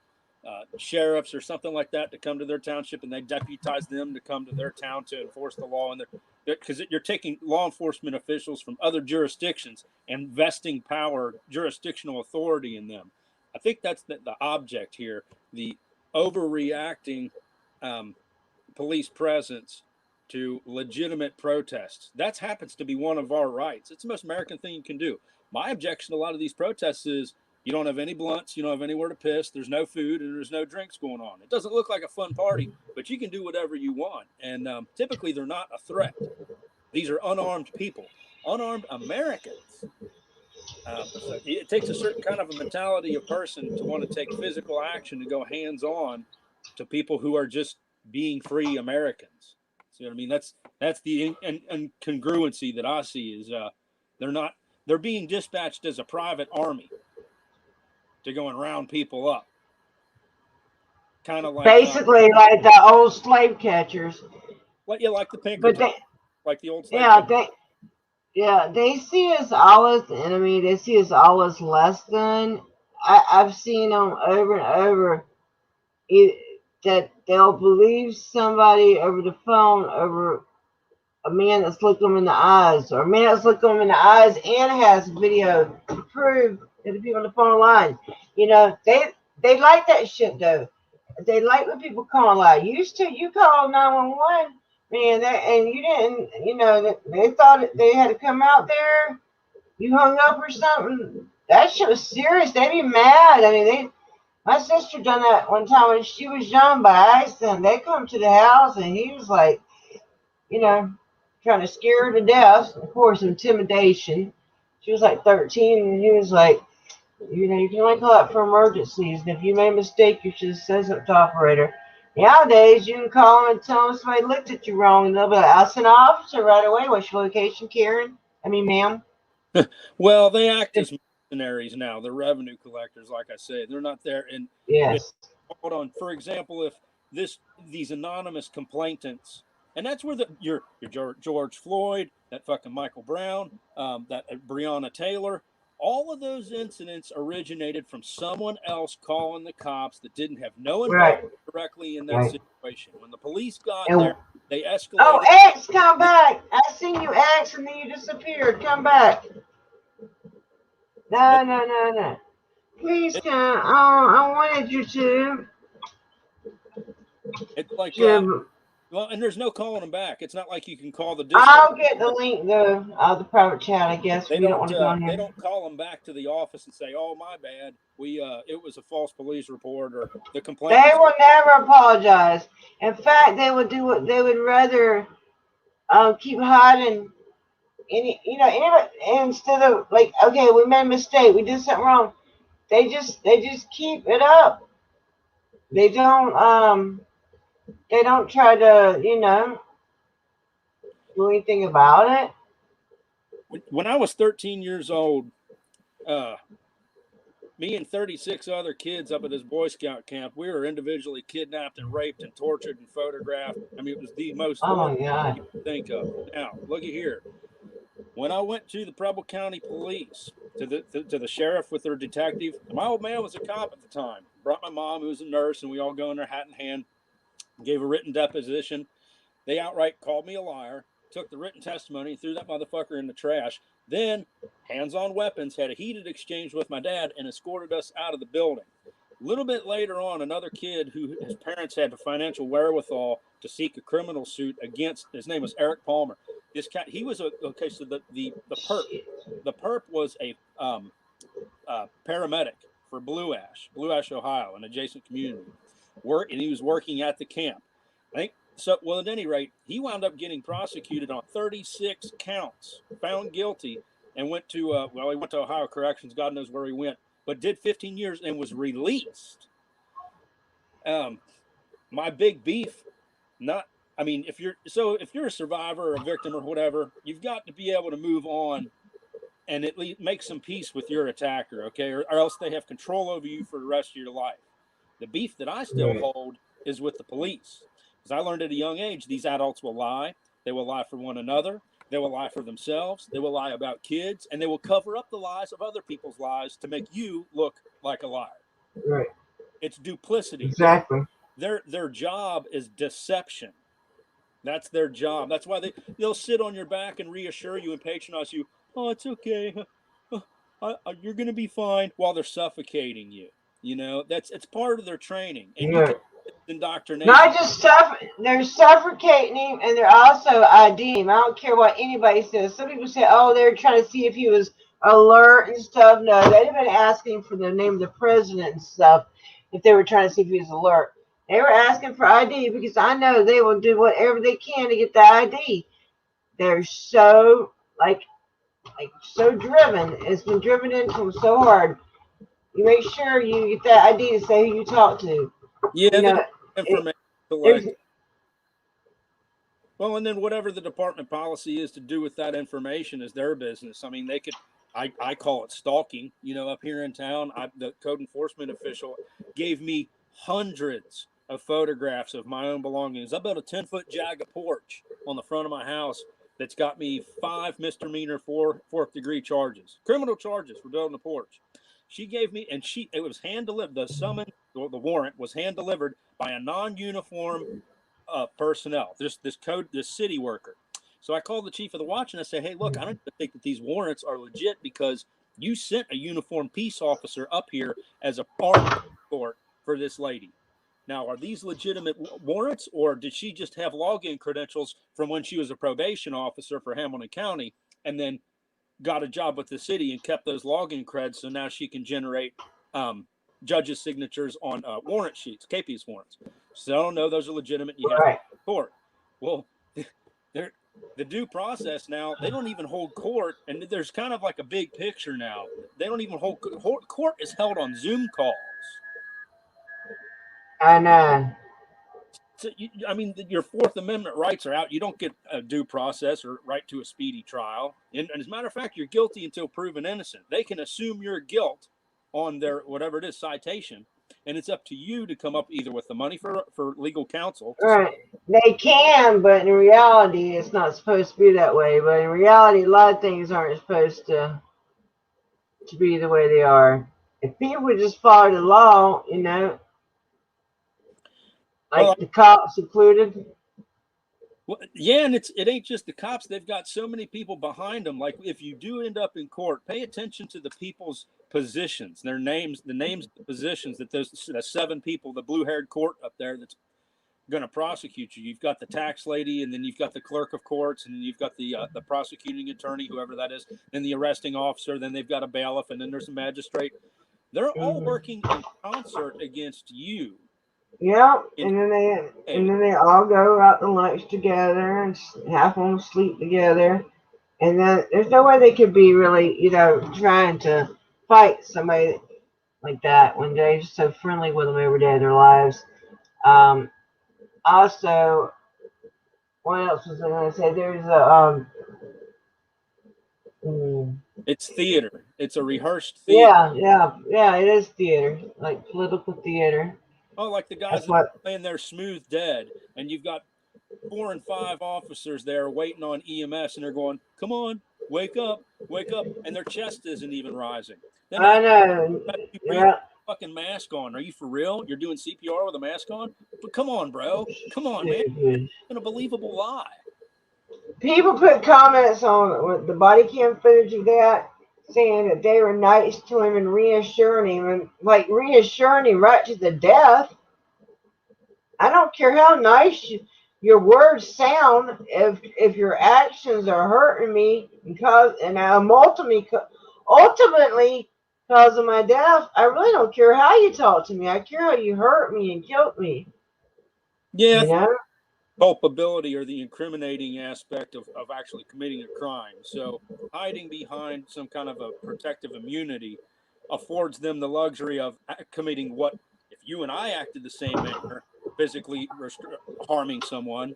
sheriffs or something like that, to come to their township, and they deputize them to come to their town to enforce the law. And because you're taking law enforcement officials from other jurisdictions and vesting power, jurisdictional authority in them. I think that's the object here, the overreacting police presence to legitimate protests. That happens to be one of our rights. It's the most American thing you can do. My objection to a lot of these protests is you don't have any blunts, you don't have anywhere to piss, there's no food, and there's no drinks going on. It doesn't look like a fun party, but you can do whatever you want. And typically they're not a threat. These are unarmed people, unarmed Americans. So it takes a certain kind of a mentality of person to want to take physical action to go hands-on to people who are just being free Americans. See what I mean? That's the incongruency that I see is they're being dispatched as a private army to go and round people up. Kind of like basically like the old slave catchers. Like the Pinkerton, like the old slave catchers. They see us all as the enemy. They see us all as less than. I've seen them over and over. That they'll believe somebody over the phone over a man that's looked them in the eyes, or a man that's looked them in the eyes and has video to prove to the people on the phone line. You know, they like that shit though. they like when people call out. Used to, you call 911, man, and you didn't, they thought they had to come out there. You hung up or something. That shit was serious. They'd be mad. I mean, my sister done that one time when she was young by accident. They come to the house and he was like, you know, trying to scare her to death. Of course, intimidation. She was like 13, and he was like, you can only call out for emergencies. And if you made a mistake, you should have said something to the operator. Nowadays, you can call them and tell them somebody looked at you wrong, and they'll be like, I'll send an officer right away. What's your location, Karen? I mean, ma'am. Well, they act as mercenaries now. They're revenue collectors, like I say. They're not there. And Yes. hold on. For example, if these anonymous complainants, and that's where your George Floyd, that fucking Michael Brown, that Breonna Taylor, all of those incidents originated from someone else calling the cops that didn't have no involvement directly in that situation. When the police got there, they escalated. Oh, X, come back! I seen you, X, and then you disappeared. Come back. No. Please come. Oh, I wanted you to. It's like, well, and there's no calling them back. It's not like you can call the dispatch. I'll get the link, though, the private chat, I guess. They we don't want to go on here. They don't call them back to the office and say, "Oh, my bad. It was a false police report," or the complaint. They will never apologize. In fact, they would do what they would rather keep hiding. Anybody, instead of like, okay, we made a mistake, we did something wrong. They just keep it up. They don't try to, do anything about it. When I was 13 years old, me and 36 other kids up at this Boy Scout camp, we were individually kidnapped and raped and tortured and photographed. I mean, it was the most horrible thing you could think of. Now, looky here. When I went to the Preble County Police, to the sheriff with their detective, my old man was a cop at the time. Brought my mom, who was a nurse, and we all go in there hat in hand, gave a written deposition. They outright called me a liar, took the written testimony, and threw that motherfucker in the trash. Then, hands on weapons, had a heated exchange with my dad and escorted us out of the building. A little bit later on, another kid who his parents had the financial wherewithal to seek a criminal suit against, his name was Eric Palmer. This cat, he was so the perp was a paramedic for Blue Ash, Ohio, an adjacent community. And he was working at the camp. I think so. Well, at any rate, he wound up getting prosecuted on 36 counts, found guilty, and went to he went to Ohio Corrections. God knows where he went, but did 15 years and was released. My big beef, if you're a survivor or a victim or whatever, you've got to be able to move on and at least make some peace with your attacker, okay? Or else they have control over you for the rest of your life. The beef that I still hold is with the police. Because I learned at a young age, these adults will lie. They will lie for one another. They will lie for themselves. They will lie about kids. And they will cover up the lies of other people's lies to make you look like a liar. Right. It's duplicity. Exactly. Their job is deception. That's their job. That's why they'll sit on your back and reassure you and patronize you. Oh, it's okay. You're going to be fine, while they're suffocating you. It's part of their training. And indoctrination. Not just they're suffocating him, and they're also IDing him. I don't care what anybody says. Some people say, oh, they're trying to see if he was alert and stuff. No, they've been asking for the name of the president and stuff if they were trying to see if he was alert. They were asking for ID because I know they will do whatever they can to get the ID. They're so so driven. It's been driven into them so hard. You make sure you get that ID to say who you talk to. Yeah, information. Well, and then whatever the department policy is to do with that information is their business. I mean, they could. I call it stalking. Up here in town, the code enforcement official gave me hundreds of photographs of my own belongings. I built a 10-foot Jaga porch on the front of my house that's got me 5 misdemeanor fourth-degree charges. Criminal charges for building the porch. She gave me, and it was hand-delivered. The summons, the warrant was hand-delivered by a non-uniform personnel, this city worker. So I called the chief of the watch and I said, hey, look, I don't think that these warrants are legit because you sent a uniformed peace officer up here as a part escort for this lady. Now, are these legitimate warrants, or did she just have login credentials from when she was a probation officer for Hamilton County and then got a job with the city and kept those login creds, so now she can generate judges' signatures on warrant sheets, KP's warrants? So I don't know, those are legitimate. You have to court. Well, the due process now, they don't even hold court, and there's kind of like a big picture now. They don't even hold court is held on Zoom calls. I know. So, I mean, your Fourth Amendment rights are out. You don't get a due process or right to a speedy trial. And as a matter of fact, you're guilty until proven innocent. They can assume your guilt on their whatever it is citation, and it's up to you to come up either with the money for legal counsel. Right. They can, but in reality, it's not supposed to be that way. But in reality, a lot of things aren't supposed to be the way they are. If people would just follow the law, you know, like the cops included. Well, yeah, and it ain't just the cops. They've got so many people behind them. Like, if you do end up in court, pay attention to the people's positions, their names, the names, the positions that those 7 people, the blue-haired court up there that's going to prosecute you. You've got the tax lady, and then you've got the clerk of courts, and then you've got the prosecuting attorney, whoever that is, then the arresting officer, then they've got a bailiff, and then there's a magistrate. They're all working in concert against you. Yeah, and then they all go out to lunch together, and half of them sleep together, and then there's no way they could be really, you know, trying to fight somebody like that when they're just so friendly with them every day of their lives. Also, what else was I going to say? There's a it's theater. It's a rehearsed theater. Yeah. It is theater, like political theater. Oh, like the guys that are playing their Smooth Dead, and you've got 4 and 5 officers there waiting on EMS, and they're going, "Come on, wake up," and their chest isn't even rising. Then I know. You put your fucking mask on. Are you for real? You're doing CPR with a mask on? But come on, bro. Come on, man. It's an unbelievable lie. People put comments on the body cam footage of that, saying that they were nice to him and reassuring him, and like reassuring him right to the death. I don't care how nice your words sound, if your actions are hurting me and ultimately cause of my death, I really don't care how you talk to me. I care how you hurt me and killed me. Yeah. You know? Culpability or the incriminating aspect of actually committing a crime. So hiding behind some kind of a protective immunity affords them the luxury of committing what, if you and I acted the same manner, physically harming someone,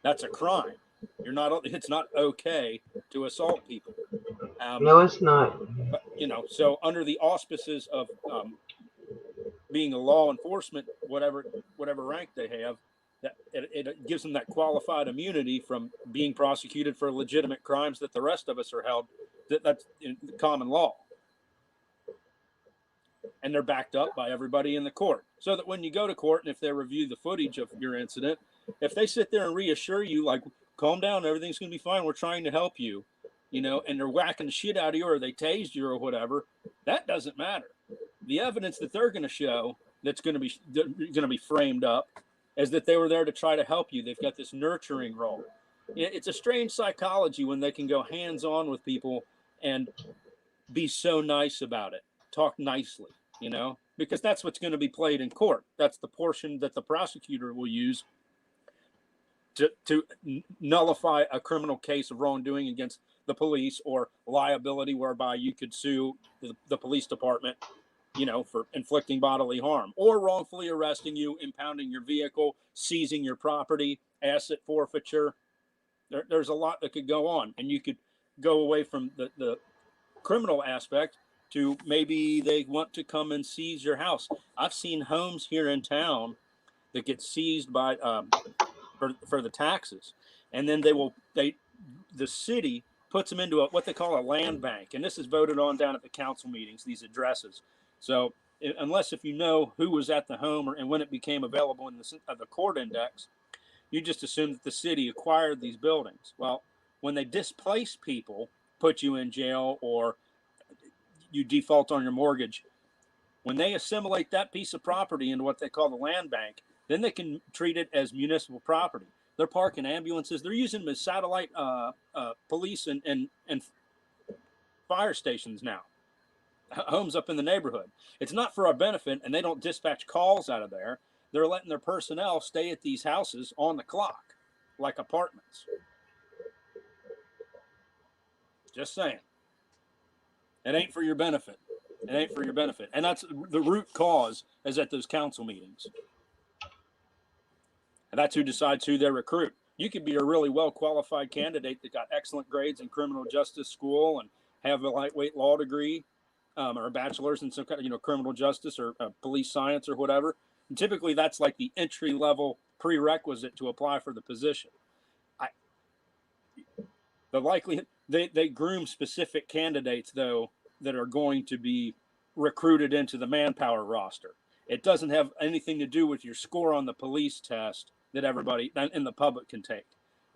that's a crime. It's not okay to assault people. No, it's not. But, you know, so under the auspices of being a law enforcement, whatever rank they have, that it gives them that qualified immunity from being prosecuted for legitimate crimes that the rest of us are held. That's in common law. And they're backed up by everybody in the court. So that when you go to court, and if they review the footage of your incident, if they sit there and reassure you, like, calm down, everything's going to be fine, we're trying to help you, you know, and they're whacking the shit out of you or they tased you or whatever, that doesn't matter. The evidence that they're going to show that's going to be framed up is that they were there to try to help you. They've got this nurturing role. It's a strange psychology when they can go hands-on with people and be so nice about it, talk nicely, you know, because that's what's going to be played in court. That's the portion that the prosecutor will use to nullify a criminal case of wrongdoing against the police or liability whereby you could sue the police department, you know, for inflicting bodily harm or wrongfully arresting you, impounding your vehicle, seizing your property, asset forfeiture. There's a lot that could go on, and you could go away from the criminal aspect to maybe they want to come and seize your house. I've seen homes here in town that get seized by for the taxes, and then the city puts them into what they call a land bank, and this is voted on down at the council meetings, these addresses. So unless if you know who was at the home and when it became available in the court index, you just assume that the city acquired these buildings. Well, when they displace people, put you in jail, or you default on your mortgage, When they assimilate that piece of property into what they call the land bank, then they can treat it as municipal property. They're parking ambulances. They're using them as satellite police and fire stations now. Homes up in the neighborhood. It's not for our benefit, and they don't dispatch calls out of there. They're letting their personnel stay at these houses on the clock, like apartments. Just saying. It ain't for your benefit. It ain't for your benefit. And that's the root cause, is at those council meetings. And that's who decides who they recruit. You could be a really well-qualified candidate that got excellent grades in criminal justice school and have a lightweight law degree, or a bachelor's in some kind of, criminal justice or police science or whatever. And typically that's like the entry-level prerequisite to apply for the position. The likelihood, they groom specific candidates, though, that are going to be recruited into the manpower roster. It doesn't have anything to do with your score on the police test that everybody in the public can take.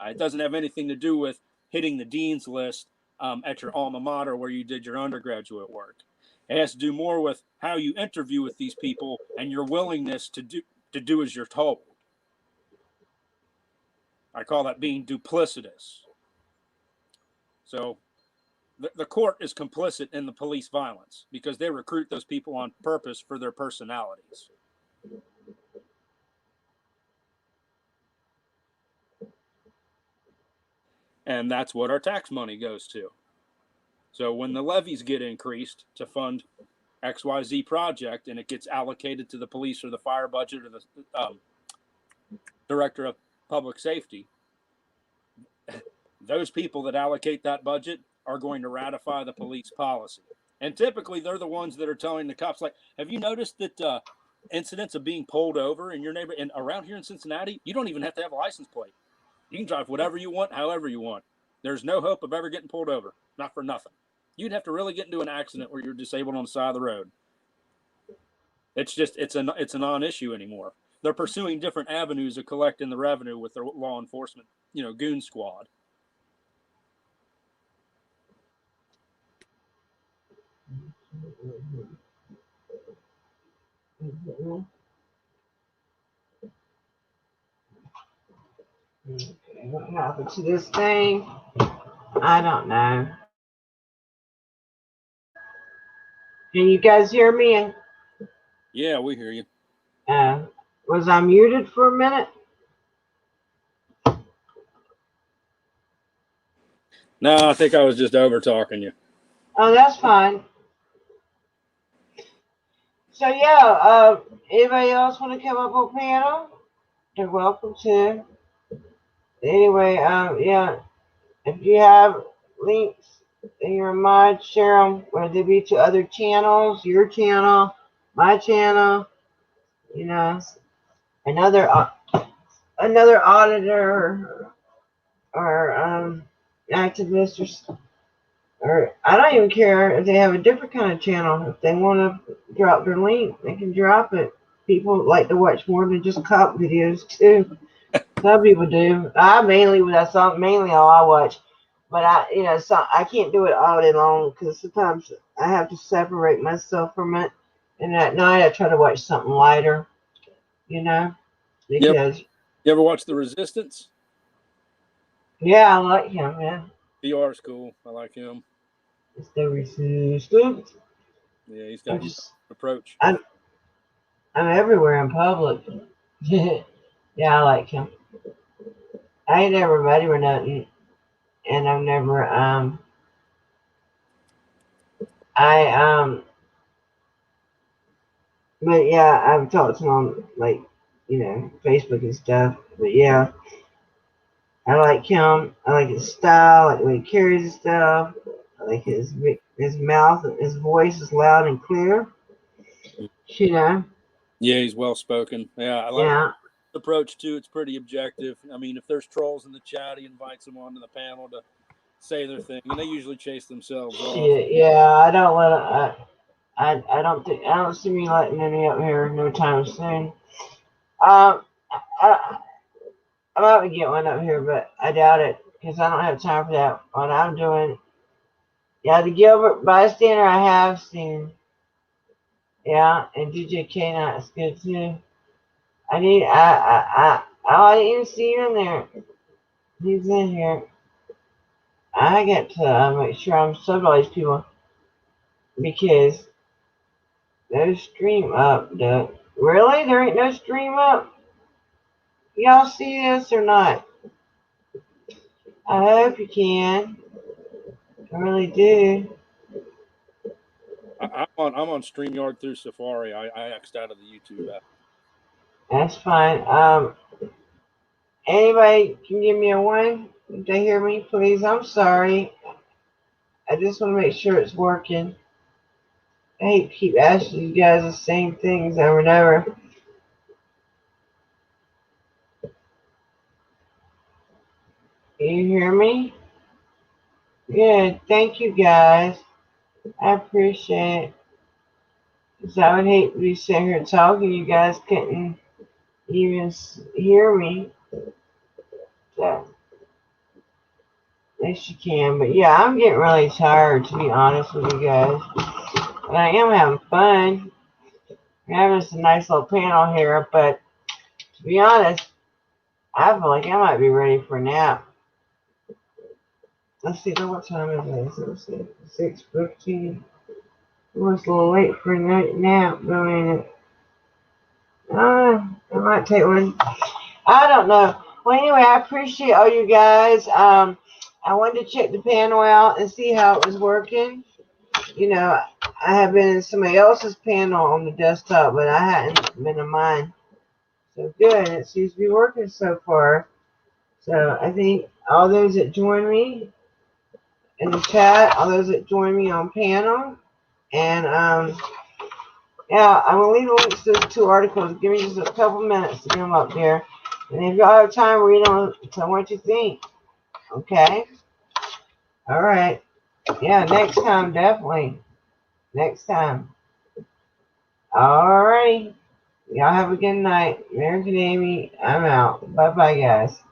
It doesn't have anything to do with hitting the dean's list at your alma mater where you did your undergraduate work. It has to do more with how you interview with these people and your willingness to do as you're told. I call that being duplicitous. So the court is complicit in the police violence because they recruit those people on purpose for their personalities. And that's what our tax money goes to. So when the levies get increased to fund XYZ project and it gets allocated to the police or the fire budget or the director of public safety, those people that allocate that budget are going to ratify the police policy. And typically they're the ones that are telling the cops, like, have you noticed that incidents of being pulled over in your neighborhood and around here in Cincinnati, you don't even have to have a license plate. You can drive whatever you want, however you want. There's no hope of ever getting pulled over, not for nothing. You'd have to really get into an accident where you're disabled on the side of the road. It's a non-issue anymore. They're pursuing different avenues of collecting the revenue with their law enforcement, goon squad. Okay, what happened to this thing? I don't know. Can you guys hear me? Yeah, we hear you. Was I muted for a minute? No, I think I was just over talking you. Oh, that's fine. So yeah, anybody else want to come up on panel? You're welcome to. Anyway, yeah, if you have links in your mind, share them, whether they be to other channels, your channel, my channel, another auditor or activist or I don't even care if they have a different kind of channel. If they want to drop their link, they can drop it. People like to watch more than just cop videos too. Some people do. That's mainly all I watch. But I can't do it all day long because sometimes I have to separate myself from it. And at night I try to watch something lighter, because you ever watch The Resistance? Yeah, I like him, man. PR is cool. I like him. It's The Resistance. Yeah, he's got an approach. I'm everywhere in public. Yeah, I like him. I ain't never met him or nothing, and I've never but yeah, I've talked to him like Facebook and stuff. But yeah, I like him. I like his style. I like the way he carries his stuff. I like his mouth. His voice is loud and clear. Yeah, he's well spoken. Yeah, I like his approach too. It's pretty objective. I mean, if there's trolls in the chat, he invites them onto the panel to say their thing, and they usually chase themselves off. Yeah, I don't let I don't see me letting any up here no time soon. I might get one up here, but I doubt it because I don't have time for that. What I'm doing, the Gilbert bystander I have seen, Yeah, and DJ K is good too. I didn't even see you in there. He's in here. I got to make sure I'm sub all these people because no stream up. Really? There ain't no stream up? Y'all see this or not? I hope you can. I really do. I'm on StreamYard through Safari. I X'd out of the YouTube app. That's fine. Anybody can give me a one if they hear me, please. I'm sorry. I just want to make sure it's working. I hate to keep asking you guys the same things over and over. You hear me? Good. Thank you guys. I appreciate it. Because I would hate to be sitting here talking. You guys couldn't even hear me. So, at least you can. But yeah, I'm getting really tired, to be honest with you guys. But I am having fun. We're having just a nice little panel here. But to be honest, I feel like I might be ready for a nap. Let's see, what time is it? Let's see, 6:15. Almost a little late for a nap, though, ain't it? I might take one. I don't know. Well, anyway, I appreciate all you guys. I wanted to check the panel out and see how it was working. You know, I have been in somebody else's panel on the desktop, but I hadn't been in mine. So good. It seems to be working so far. So I think all those that join me in the chat, all those that join me on panel, and yeah, I'm gonna leave the links to those two articles. Give me just a couple minutes to get them up there. And if y'all have time, read them. Tell me what you think. Okay? All right. Yeah, next time, definitely. Next time. All righty. Y'all have a good night. American Amy, I'm out. Bye-bye, guys.